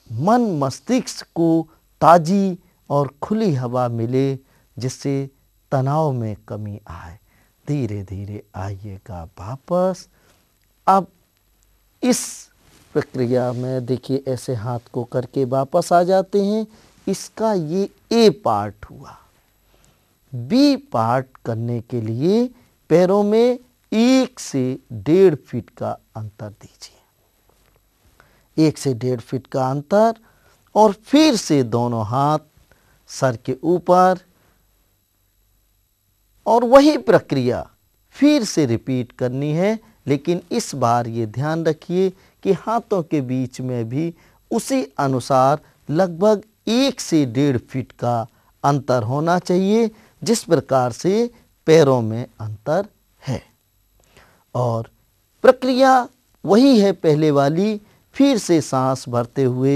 मन मस्तिष्क को ताज़ी और खुली हवा मिले, जिससे तनाव में कमी आए। धीरे धीरे आइएगा वापस। अब इस प्रक्रिया में देखिए ऐसे हाथ को करके वापस आ जाते हैं। इसका ये ए पार्ट हुआ। बी पार्ट करने के लिए पैरों में 1 से 1.5 फीट का अंतर दीजिए। 1 से 1.5 फीट का अंतर, और फिर से दोनों हाथ सर के ऊपर, और वही प्रक्रिया फिर से रिपीट करनी है। लेकिन इस बार ये ध्यान रखिए कि हाथों के बीच में भी उसी अनुसार लगभग 1 से 1.5 फीट का अंतर होना चाहिए, जिस प्रकार से पैरों में अंतर है। और प्रक्रिया वही है पहले वाली। फिर से सांस भरते हुए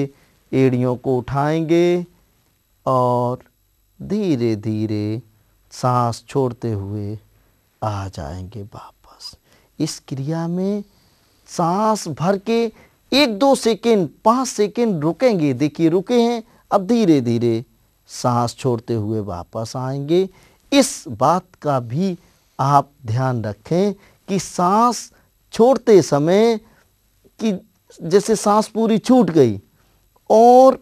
एड़ियों को उठाएंगे और धीरे धीरे सांस छोड़ते हुए आ जाएंगे वापस। इस क्रिया में सांस भर के 1-2 सेकेंड 5 सेकेंड रुकेंगे। देखिए रुके हैं। अब धीरे धीरे सांस छोड़ते हुए वापस आएंगे। इस बात का भी आप ध्यान रखें कि सांस छोड़ते समय कि जैसे सांस पूरी छूट गई और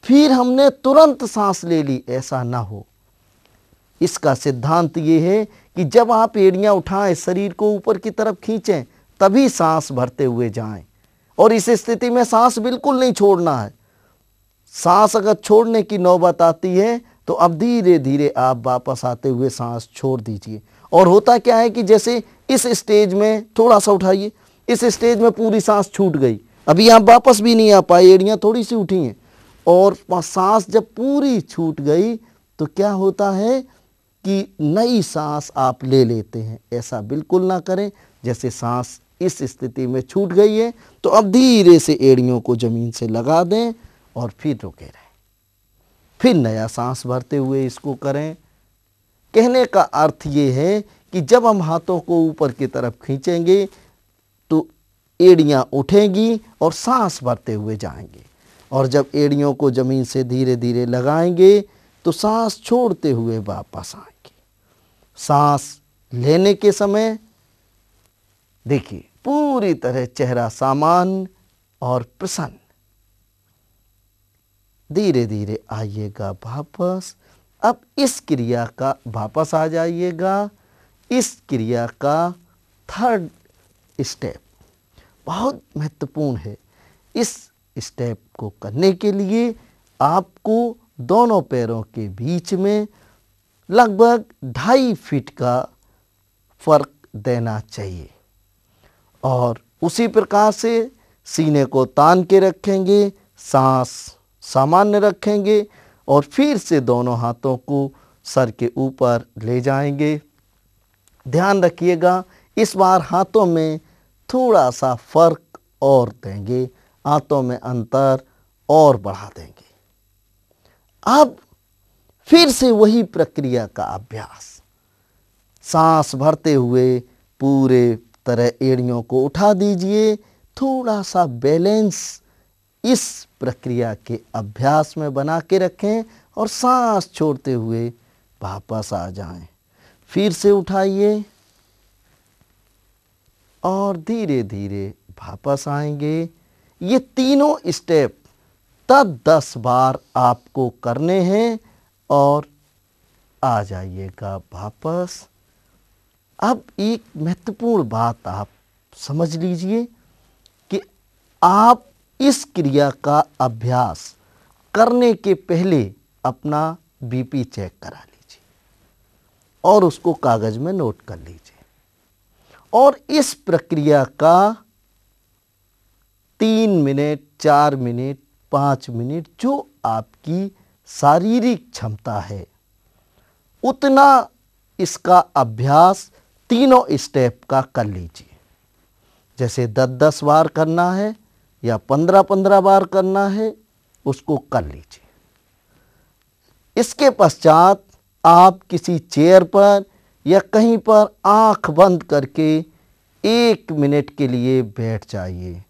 फिर हमने तुरंत सांस ले ली, ऐसा ना हो। इसका सिद्धांत ये है कि जब आप एड़ियां उठाएं, शरीर को ऊपर की तरफ खींचें, तभी सांस भरते हुए जाएं। और इस स्थिति में सांस बिल्कुल नहीं छोड़ना है। सांस अगर छोड़ने की नौबत आती है तो अब धीरे धीरे आप वापस आते हुए सांस छोड़ दीजिए। और होता क्या है कि जैसे इस स्टेज में थोड़ा सा उठाइए, इस स्टेज में पूरी सांस छूट गई, अभी आप वापस भी नहीं आ पाए, एड़ियां थोड़ी सी उठी हैं, और सांस जब पूरी छूट गई तो क्या होता है कि नई सांस आप ले लेते हैं। ऐसा बिल्कुल ना करें। जैसे सांस इस स्थिति में छूट गई है तो अब धीरे से एड़ियों को जमीन से लगा दें और फिर रुके रहें। फिर नया सांस भरते हुए इसको करें। कहने का अर्थ ये है कि जब हम हाथों को ऊपर की तरफ खींचेंगे तो एड़ियां उठेंगी और सांस भरते हुए जाएंगे, और जब एड़ियों को जमीन से धीरे धीरे लगाएंगे तो सांस छोड़ते हुए वापस आएंगे। सांस लेने के समय देखिए पूरी तरह चेहरा सामान्य और प्रसन्न। धीरे धीरे आइएगा वापस। अब इस क्रिया का वापस आ जाइएगा। इस क्रिया का थर्ड स्टेप बहुत महत्वपूर्ण है। इस स्टेप को करने के लिए आपको दोनों पैरों के बीच में लगभग 2.5 फीट का फर्क देना चाहिए और उसी प्रकार से सीने को तान के रखेंगे, सांस सामान्य रखेंगे और फिर से दोनों हाथों को सर के ऊपर ले जाएंगे। ध्यान रखिएगा, इस बार हाथों में थोड़ा सा फर्क और देंगे, हाथों में अंतर और बढ़ा देंगे। अब फिर से वही प्रक्रिया का अभ्यास। सांस भरते हुए पूरे तरह एड़ियों को उठा दीजिए। थोड़ा सा बैलेंस इस प्रक्रिया के अभ्यास में बना के रखें और सांस छोड़ते हुए वापस आ जाएं। फिर से उठाइए और धीरे धीरे वापस आएंगे। ये तीनों स्टेप तब 10 बार आपको करने हैं और आ जाइएगा वापस। अब एक महत्वपूर्ण बात आप समझ लीजिए कि आप इस क्रिया का अभ्यास करने के पहले अपना बीपी चेक करा लीजिए और उसको कागज में नोट कर लीजिए और इस प्रक्रिया का 3 मिनट, 4 मिनट, 5 मिनट जो आपकी शारीरिक क्षमता है उतना इसका अभ्यास तीनों स्टेप का कर लीजिए। जैसे 10-10 बार करना है या 15-15 बार करना है, उसको कर लीजिए। इसके पश्चात आप किसी चेयर पर या कहीं पर आंख बंद करके 1 मिनट के लिए बैठ जाइए।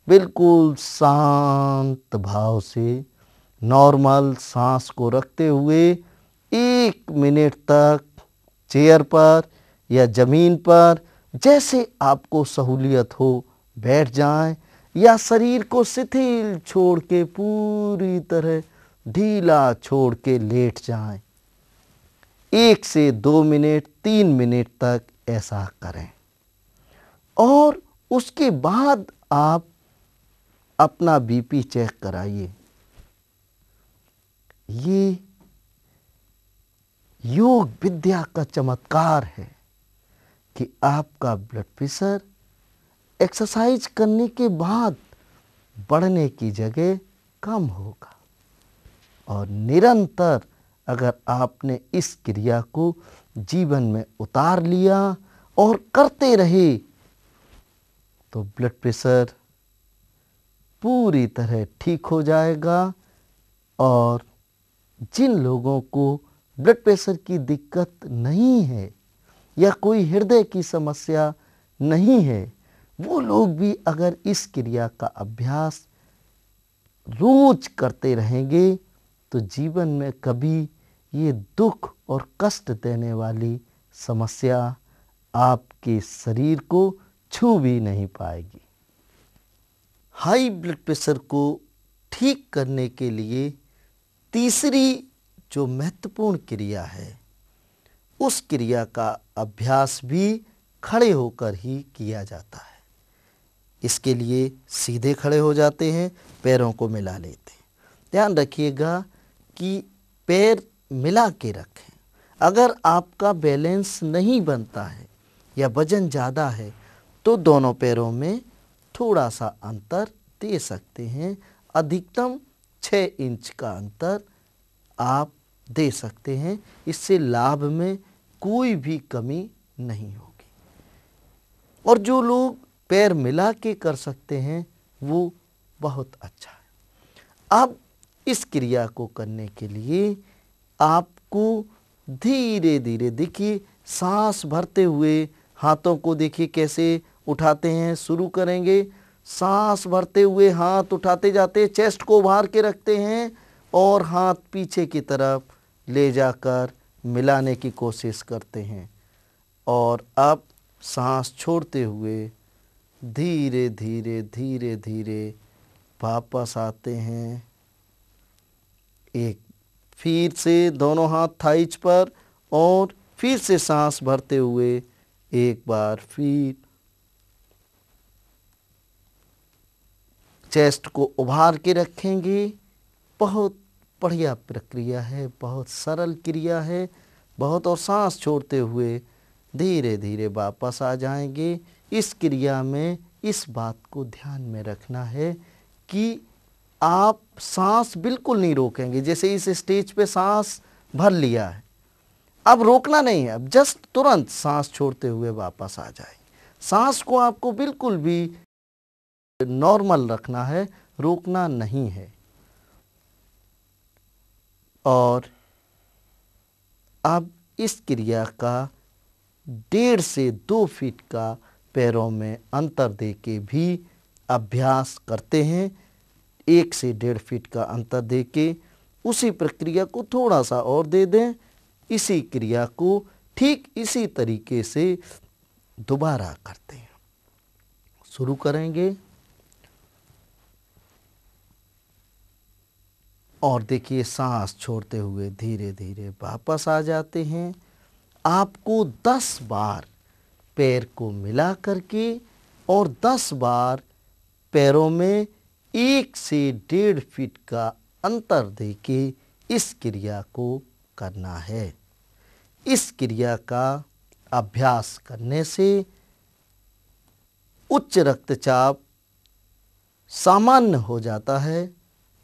बिल्कुल शांत भाव से नॉर्मल सांस को रखते हुए 1 मिनट तक चेयर पर या ज़मीन पर जैसे आपको सहूलियत हो बैठ जाएं या शरीर को शिथिल छोड़ के पूरी तरह ढीला छोड़ के लेट जाएं। 1 से 2 मिनट, 3 मिनट तक ऐसा करें और उसके बाद आप अपना बीपी चेक कराइए। ये योग विद्या का चमत्कार है कि आपका ब्लड प्रेशर एक्सरसाइज करने के बाद बढ़ने की जगह कम होगा और निरंतर अगर आपने इस क्रिया को जीवन में उतार लिया और करते रहे तो ब्लड प्रेशर पूरी तरह ठीक हो जाएगा। और जिन लोगों को ब्लड प्रेशर की दिक्कत नहीं है या कोई हृदय की समस्या नहीं है, वो लोग भी अगर इस क्रिया का अभ्यास रोज करते रहेंगे तो जीवन में कभी ये दुख और कष्ट देने वाली समस्या आपके शरीर को छू भी नहीं पाएगी। हाई ब्लड प्रेशर को ठीक करने के लिए तीसरी जो महत्वपूर्ण क्रिया है उस क्रिया का अभ्यास भी खड़े होकर ही किया जाता है। इसके लिए सीधे खड़े हो जाते हैं, पैरों को मिला लेते हैं। ध्यान रखिएगा कि पैर मिला के रखें। अगर आपका बैलेंस नहीं बनता है या वजन ज़्यादा है तो दोनों पैरों में थोड़ा सा अंतर दे सकते हैं। अधिकतम 6 इंच का अंतर आप दे सकते हैं। इससे लाभ में कोई भी कमी नहीं होगी। और जो लोग पैर मिला के कर सकते हैं वो बहुत अच्छा है। अब इस क्रिया को करने के लिए आपको धीरे धीरे देखिए, सांस भरते हुए हाथों को देखिए कैसे उठाते हैं। शुरू करेंगे, सांस भरते हुए हाथ उठाते जाते, चेस्ट को उभार के रखते हैं और हाथ पीछे की तरफ ले जाकर मिलाने की कोशिश करते हैं। और अब सांस छोड़ते हुए धीरे धीरे धीरे धीरे वापस आते हैं। एक फिर से दोनों हाथ थाइज पर और फिर से सांस भरते हुए एक बार फिर चेस्ट को उभार के रखेंगे। बहुत बढ़िया प्रक्रिया है, बहुत सरल क्रिया है, बहुत। और सांस छोड़ते हुए धीरे धीरे वापस आ जाएंगे। इस क्रिया में इस बात को ध्यान में रखना है कि आप सांस बिल्कुल नहीं रोकेंगे। जैसे इस स्टेज पे सांस भर लिया है, अब रोकना नहीं है, अब जस्ट तुरंत सांस छोड़ते हुए वापस आ जाए। सांस को आपको बिल्कुल भी नॉर्मल रखना है, रोकना नहीं है। और अब इस क्रिया का 1.5 से 2 फीट का पैरों में अंतर दे के भी अभ्यास करते हैं। 1 से 1.5 फीट का अंतर दे के उसी प्रक्रिया को थोड़ा सा और दे दें। इसी क्रिया को ठीक इसी तरीके से दोबारा करते हैं। शुरू करेंगे और देखिए सांस छोड़ते हुए धीरे धीरे वापस आ जाते हैं। आपको 10 बार पैर को मिला करके और 10 बार पैरों में 1 से 1.5 फीट का अंतर देके इस क्रिया को करना है। इस क्रिया का अभ्यास करने से उच्च रक्तचाप सामान्य हो जाता है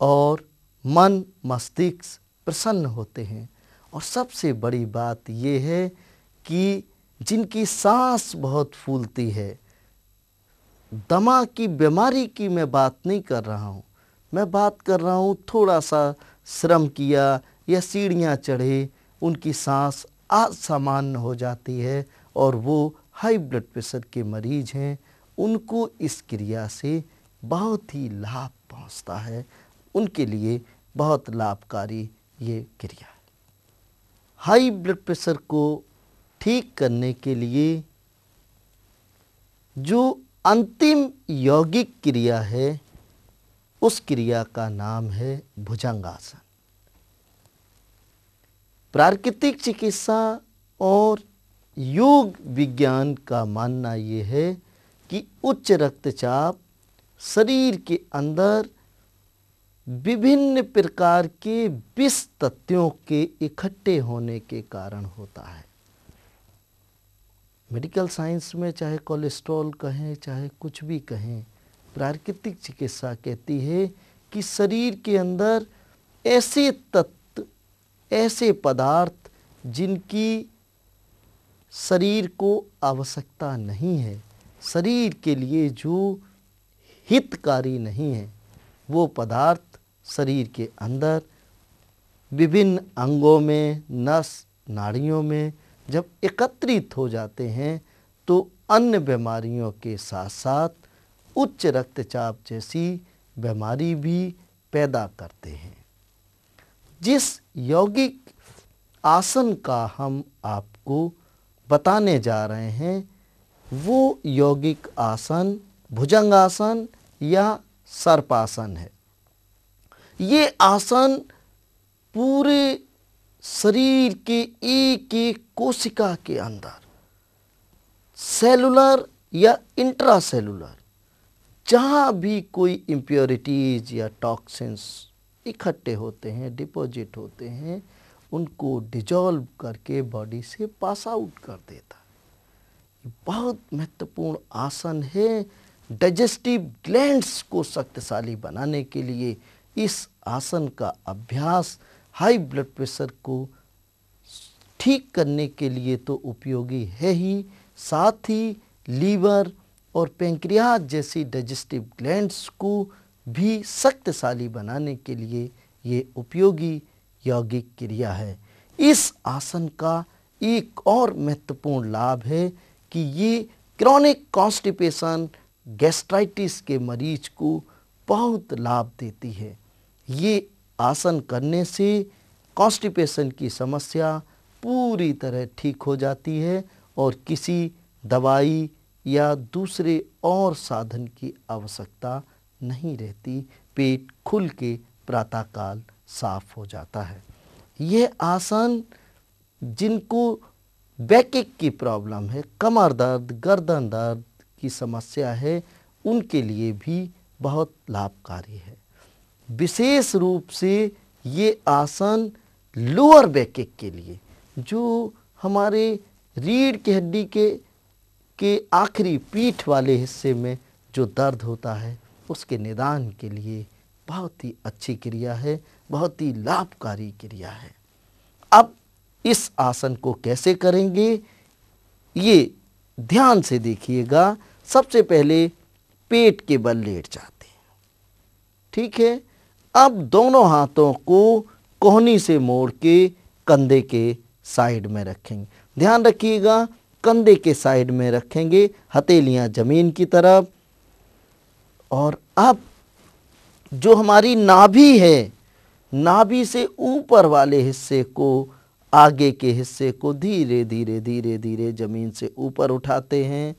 और मन मस्तिष्क प्रसन्न होते हैं। और सबसे बड़ी बात ये है कि जिनकी सांस बहुत फूलती है, दमा की बीमारी की मैं बात नहीं कर रहा हूँ, मैं बात कर रहा हूँ थोड़ा सा श्रम किया या सीढ़ियाँ चढ़े, उनकी सांस असामान्य हो जाती है और वो हाई ब्लड प्रेशर के मरीज हैं, उनको इस क्रिया से बहुत ही लाभ पहुँचता है। उनके लिए बहुत लाभकारी ये क्रिया है। हाई ब्लड प्रेशर को ठीक करने के लिए जो अंतिम यौगिक क्रिया है, उस क्रिया का नाम है भुजंगासन। प्राकृतिक चिकित्सा और योग विज्ञान का मानना ये है कि उच्च रक्तचाप शरीर के अंदर विभिन्न प्रकार के विष तत्वों के इकट्ठे होने के कारण होता है। मेडिकल साइंस में चाहे कोलेस्ट्रॉल कहें, चाहे कुछ भी कहें, प्राकृतिक चिकित्सा कहती है कि शरीर के अंदर ऐसे तत्व, ऐसे पदार्थ जिनकी शरीर को आवश्यकता नहीं है, शरीर के लिए जो हितकारी नहीं है, वो पदार्थ शरीर के अंदर विभिन्न अंगों में, नस नाड़ियों में जब एकत्रित हो जाते हैं तो अन्य बीमारियों के साथ साथ उच्च रक्तचाप जैसी बीमारी भी पैदा करते हैं। जिस यौगिक आसन का हम आपको बताने जा रहे हैं, वो यौगिक आसन भुजंगासन या सर्पासन है। ये आसन पूरे शरीर के एक एक कोशिका के अंदर सेलुलर या इंट्रासेलुलर जहाँ भी कोई इम्प्योरिटीज या टॉक्सिन्स इकट्ठे होते हैं, डिपॉजिट होते हैं, उनको डिजॉल्व करके बॉडी से पास आउट कर देता है। बहुत महत्वपूर्ण आसन है। डाइजेस्टिव ग्लैंड्स को शक्तिशाली बनाने के लिए इस आसन का अभ्यास हाई ब्लड प्रेशर को ठीक करने के लिए तो उपयोगी है ही, साथ ही लीवर और पैंक्रियाज जैसी डाइजेस्टिव ग्लैंड्स को भी शक्तिशाली बनाने के लिए ये उपयोगी यौगिक क्रिया है। इस आसन का एक और महत्वपूर्ण लाभ है कि ये क्रॉनिक कॉन्स्टिपेशन, गैस्ट्राइटिस के मरीज को बहुत लाभ देती है। ये आसन करने से कॉन्स्टिपेशन की समस्या पूरी तरह ठीक हो जाती है और किसी दवाई या दूसरे और साधन की आवश्यकता नहीं रहती। पेट खुल के प्रातःकाल साफ हो जाता है। यह आसन जिनको बैकिक की प्रॉब्लम है, कमर दर्द, गर्दन दर्द की समस्या है, उनके लिए भी बहुत लाभकारी है। विशेष रूप से ये आसन लोअर बैकिक के लिए, जो हमारे रीढ़ की हड्डी के आखिरी पीठ वाले हिस्से में जो दर्द होता है, उसके निदान के लिए बहुत ही अच्छी क्रिया है, बहुत ही लाभकारी क्रिया है। अब इस आसन को कैसे करेंगे, ये ध्यान से देखिएगा। सबसे पहले पेट के बल लेट जाते हैं, ठीक है। अब दोनों हाथों को कोहनी से मोड़ के कंधे के साइड में रखेंगे। ध्यान रखिएगा, कंधे के साइड में रखेंगे, हथेलियां जमीन की तरफ। और अब जो हमारी नाभि है, नाभि से ऊपर वाले हिस्से को, आगे के हिस्से को धीरे धीरे धीरे धीरे जमीन से ऊपर उठाते हैं।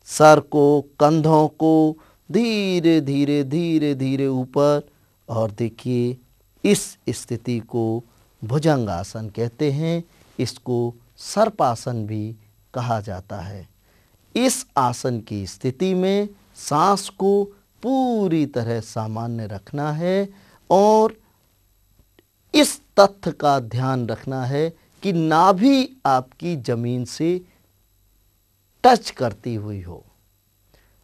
सर को, कंधों को धीरे धीरे धीरे धीरे ऊपर। और देखिए, इस स्थिति को भुजंगासन कहते हैं। इसको सर्पासन भी कहा जाता है। इस आसन की स्थिति में सांस को पूरी तरह सामान्य रखना है और इस तथ्य का ध्यान रखना है कि नाभि आपकी जमीन से टच करती हुई हो।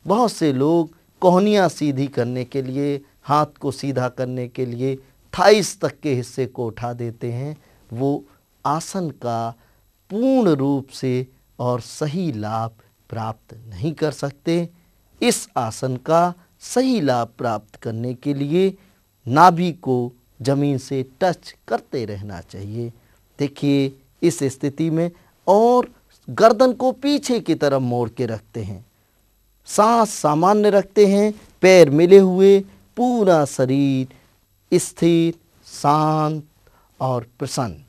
बहुत से लोग कोहनियाँ सीधी करने के लिए, हाथ को सीधा करने के लिए थाइस तक के हिस्से को उठा देते हैं। वो आसन का पूर्ण रूप से और सही लाभ प्राप्त नहीं कर सकते। इस आसन का सही लाभ प्राप्त करने के लिए नाभि को जमीन से टच करते रहना चाहिए। देखिए, इस स्थिति में और गर्दन को पीछे की तरफ मोड़ के रखते हैं, सांस सामान्य रखते हैं, पैर मिले हुए, पूरा शरीर स्थिर, शांत और प्रसन्न।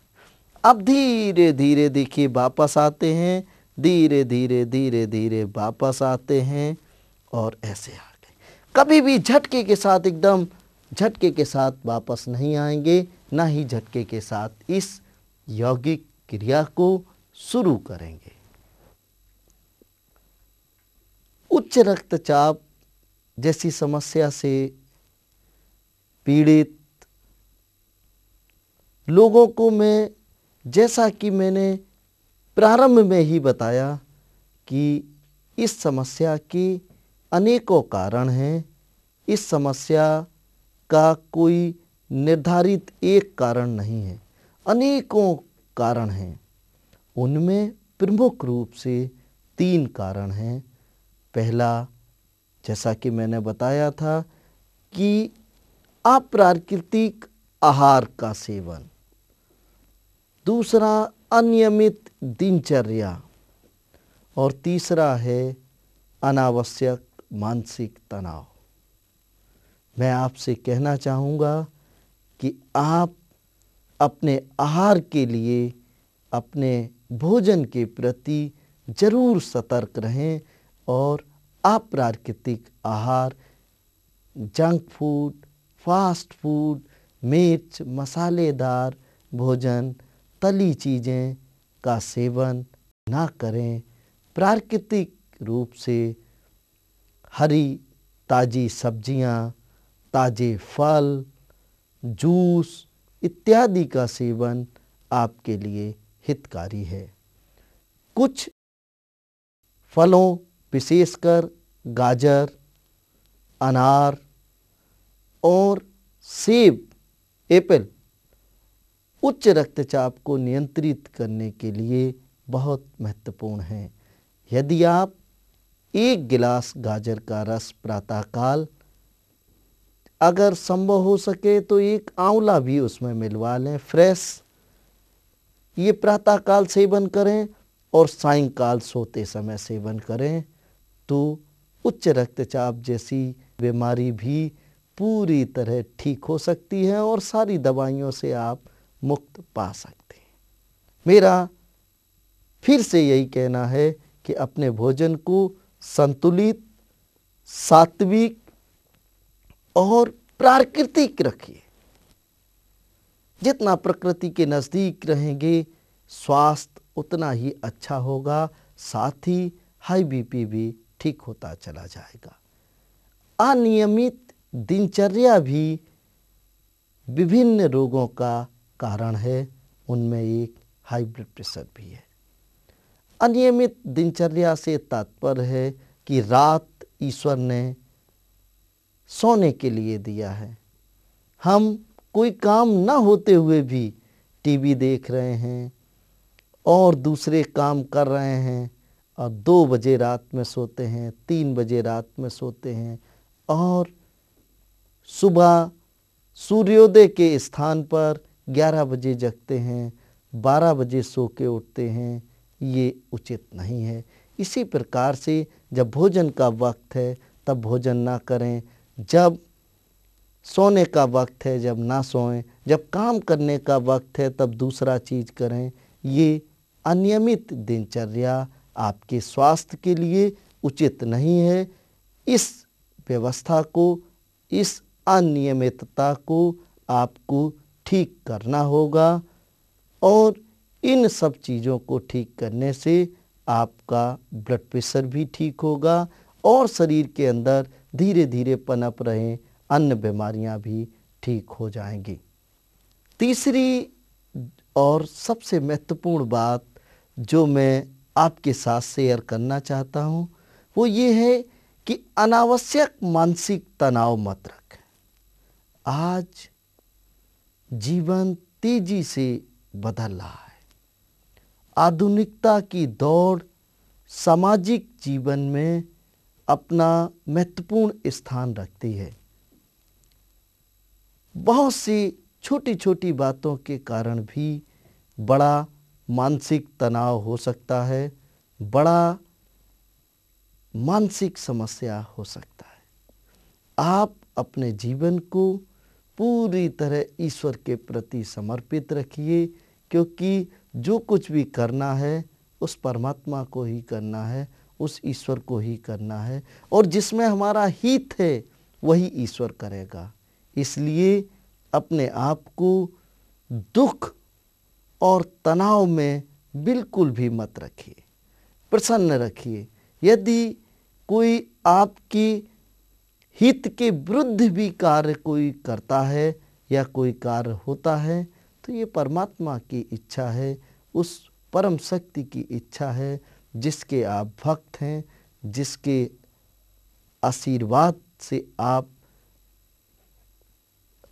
अब धीरे धीरे देखिए वापस आते हैं, धीरे धीरे धीरे धीरे वापस आते हैं और ऐसे आ गए। कभी भी झटके के साथ, एकदम झटके के साथ वापस नहीं आएंगे, ना ही झटके के साथ इस यौगिक क्रिया को शुरू करेंगे। उच्च रक्तचाप जैसी समस्या से पीड़ित लोगों को मैं, जैसा कि मैंने प्रारंभ में ही बताया कि इस समस्या के अनेकों कारण हैं। इस समस्या का कोई निर्धारित एक कारण नहीं है, अनेकों कारण हैं। उनमें प्रमुख रूप से 3 कारण हैं। पहला, जैसा कि मैंने बताया था कि अप्राकृतिक आहार का सेवन। दूसरा, अनियमित दिनचर्या। और तीसरा है अनावश्यक मानसिक तनाव। मैं आपसे कहना चाहूँगा कि आप अपने आहार के लिए, अपने भोजन के प्रति जरूर सतर्क रहें और अप्राकृतिक आहार, जंक फूड, फास्ट फूड, मिर्च मसालेदार भोजन, तली चीज़ें का सेवन ना करें। प्राकृतिक रूप से हरी ताज़ी सब्जियां, ताज़े फल, जूस इत्यादि का सेवन आपके लिए हितकारी है। कुछ फलों, विशेषकर गाजर, अनार और सेब, एप्पल उच्च रक्तचाप को नियंत्रित करने के लिए बहुत महत्वपूर्ण हैं। यदि आप 1 गिलास गाजर का रस प्रातःकाल, अगर संभव हो सके तो 1 आंवला भी उसमें मिलवा लें, फ्रेश, ये प्रातःकाल सेवन करें और सायंकाल सोते समय सेवन करें तो उच्च रक्तचाप जैसी बीमारी भी पूरी तरह ठीक हो सकती है और सारी दवाइयों से आप मुक्त पा सकते हैं। मेरा फिर से यही कहना है कि अपने भोजन को संतुलित, सात्विक और प्राकृतिक रखिए। जितना प्रकृति के नज़दीक रहेंगे स्वास्थ्य उतना ही अच्छा होगा, साथ ही हाई बीपी भी ठीक होता चला जाएगा। अनियमित दिनचर्या भी विभिन्न रोगों का कारण है, उनमें एक हाई ब्लड प्रेशर भी है। अनियमित दिनचर्या से तात्पर्य है कि रात ईश्वर ने सोने के लिए दिया है, हम कोई काम न होते हुए भी टीवी देख रहे हैं और दूसरे काम कर रहे हैं और 2 बजे रात में सोते हैं, 3 बजे रात में सोते हैं और सुबह सूर्योदय के स्थान पर 11 बजे जगते हैं, 12 बजे सो के उठते हैं, ये उचित नहीं है। इसी प्रकार से जब भोजन का वक्त है तब भोजन ना करें, जब सोने का वक्त है जब ना सोएं, जब काम करने का वक्त है तब दूसरा चीज़ करें। ये अनियमित दिनचर्या आपके स्वास्थ्य के लिए उचित नहीं है। इस व्यवस्था को, इस अनियमितता को आपको ठीक करना होगा और इन सब चीज़ों को ठीक करने से आपका ब्लड प्रेशर भी ठीक होगा और शरीर के अंदर धीरे धीरे पनप रहे अन्य बीमारियां भी ठीक हो जाएंगी। तीसरी और सबसे महत्वपूर्ण बात जो मैं आपके साथ शेयर करना चाहता हूं वो ये है कि अनावश्यक मानसिक तनाव मत रखें। आज जीवन तेजी से बदल रहा है, आधुनिकता की दौड़ सामाजिक जीवन में अपना महत्वपूर्ण स्थान रखती है। बहुत सी छोटी छोटी बातों के कारण भी बड़ा मानसिक तनाव हो सकता है, बड़ा मानसिक समस्या हो सकता है। आप अपने जीवन को पूरी तरह ईश्वर के प्रति समर्पित रखिए, क्योंकि जो कुछ भी करना है उस परमात्मा को ही करना है, उस ईश्वर को ही करना है और जिसमें हमारा हित है वही ईश्वर करेगा। इसलिए अपने आप को दुख और तनाव में बिल्कुल भी मत रखिए, प्रसन्न रखिए। यदि कोई आपकी हित के विरुद्ध भी कार्य कोई करता है या कोई कार्य होता है तो ये परमात्मा की इच्छा है, उस परम शक्ति की इच्छा है जिसके आप भक्त हैं, जिसके आशीर्वाद से आप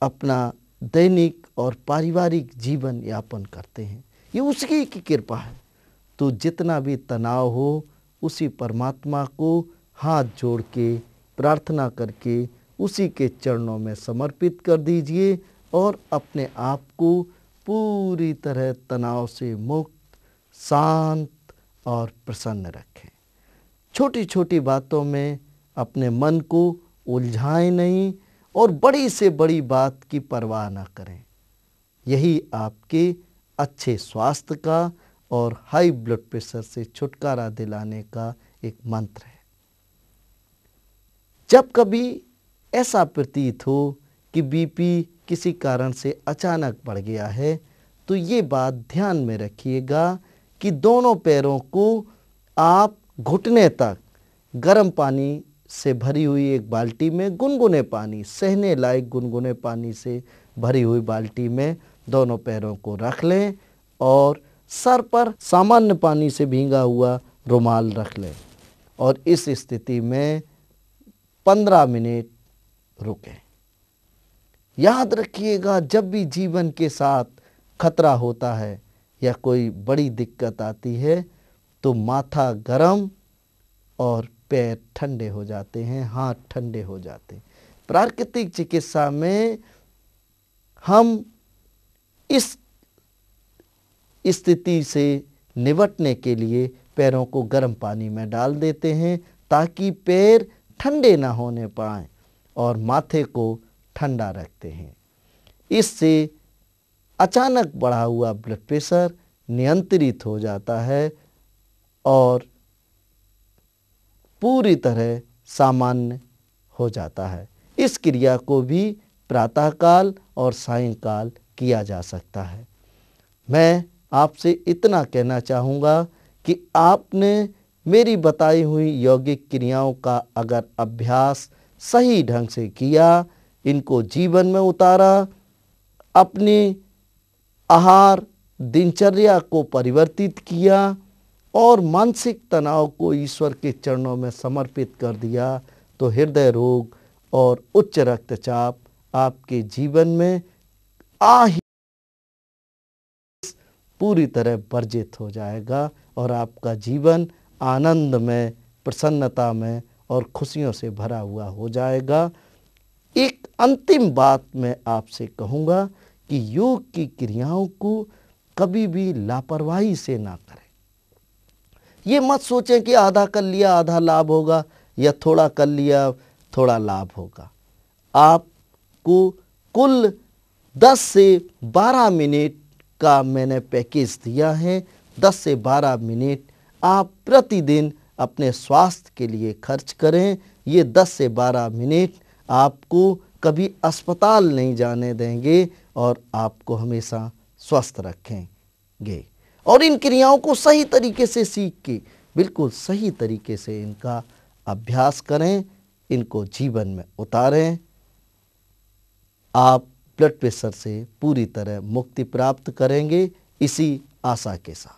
अपना दैनिक और पारिवारिक जीवन यापन करते हैं। ये उसकी की कृपा है। तो जितना भी तनाव हो उसी परमात्मा को हाथ जोड़ के प्रार्थना करके उसी के चरणों में समर्पित कर दीजिए और अपने आप को पूरी तरह तनाव से मुक्त, शांत और प्रसन्न रखें। छोटी छोटी बातों में अपने मन को उलझाएं नहीं और बड़ी से बड़ी बात की परवाह न करें। यही आपके अच्छे स्वास्थ्य का और हाई ब्लड प्रेशर से छुटकारा दिलाने का एक मंत्र है। जब कभी ऐसा प्रतीत हो कि बीपी किसी कारण से अचानक बढ़ गया है तो ये बात ध्यान में रखिएगा कि दोनों पैरों को आप घुटने तक गर्म पानी से भरी हुई एक बाल्टी में गुनगुने पानी, सहने लायक गुनगुने पानी से भरी हुई बाल्टी में दोनों पैरों को रख लें और सर पर सामान्य पानी से भींगा हुआ रुमाल रख लें और इस स्थिति में 15 मिनट रुकें। याद रखिएगा, जब भी जीवन के साथ खतरा होता है या कोई बड़ी दिक्कत आती है तो माथा गरम और पैर ठंडे हो जाते हैं, हाथ ठंडे हो जाते हैं। प्राकृतिक चिकित्सा में हम इस स्थिति से निपटने के लिए पैरों को गर्म पानी में डाल देते हैं ताकि पैर ठंडे ना होने पाएं और माथे को ठंडा रखते हैं। इससे अचानक बढ़ा हुआ ब्लड प्रेशर नियंत्रित हो जाता है और पूरी तरह सामान्य हो जाता है। इस क्रिया को भी प्रातःकाल और सायंकाल किया जा सकता है। मैं आपसे इतना कहना चाहूँगा कि आपने मेरी बताई हुई यौगिक क्रियाओं का अगर अभ्यास सही ढंग से किया, इनको जीवन में उतारा, अपनी आहार दिनचर्या को परिवर्तित किया और मानसिक तनाव को ईश्वर के चरणों में समर्पित कर दिया, तो हृदय रोग और उच्च रक्तचाप आपके जीवन में ही पूरी तरह वर्जित हो जाएगा और आपका जीवन आनंद में, प्रसन्नता में और खुशियों से भरा हुआ हो जाएगा। एक अंतिम बात मैं आपसे कहूँगा कि योग की क्रियाओं को कभी भी लापरवाही से ना करें। ये मत सोचें कि आधा कर लिया आधा लाभ होगा या थोड़ा कर लिया थोड़ा लाभ होगा। आपको कुल 10 से 12 मिनट का मैंने पैकेज दिया है। 10 से 12 मिनट आप प्रतिदिन अपने स्वास्थ्य के लिए खर्च करें। ये 10 से 12 मिनट आपको कभी अस्पताल नहीं जाने देंगे और आपको हमेशा स्वस्थ रखेंगे। और इन क्रियाओं को सही तरीके से सीख के बिल्कुल सही तरीके से इनका अभ्यास करें, इनको जीवन में उतारें। आप ब्लड प्रेशर से पूरी तरह मुक्ति प्राप्त करेंगे, इसी आशा के साथ।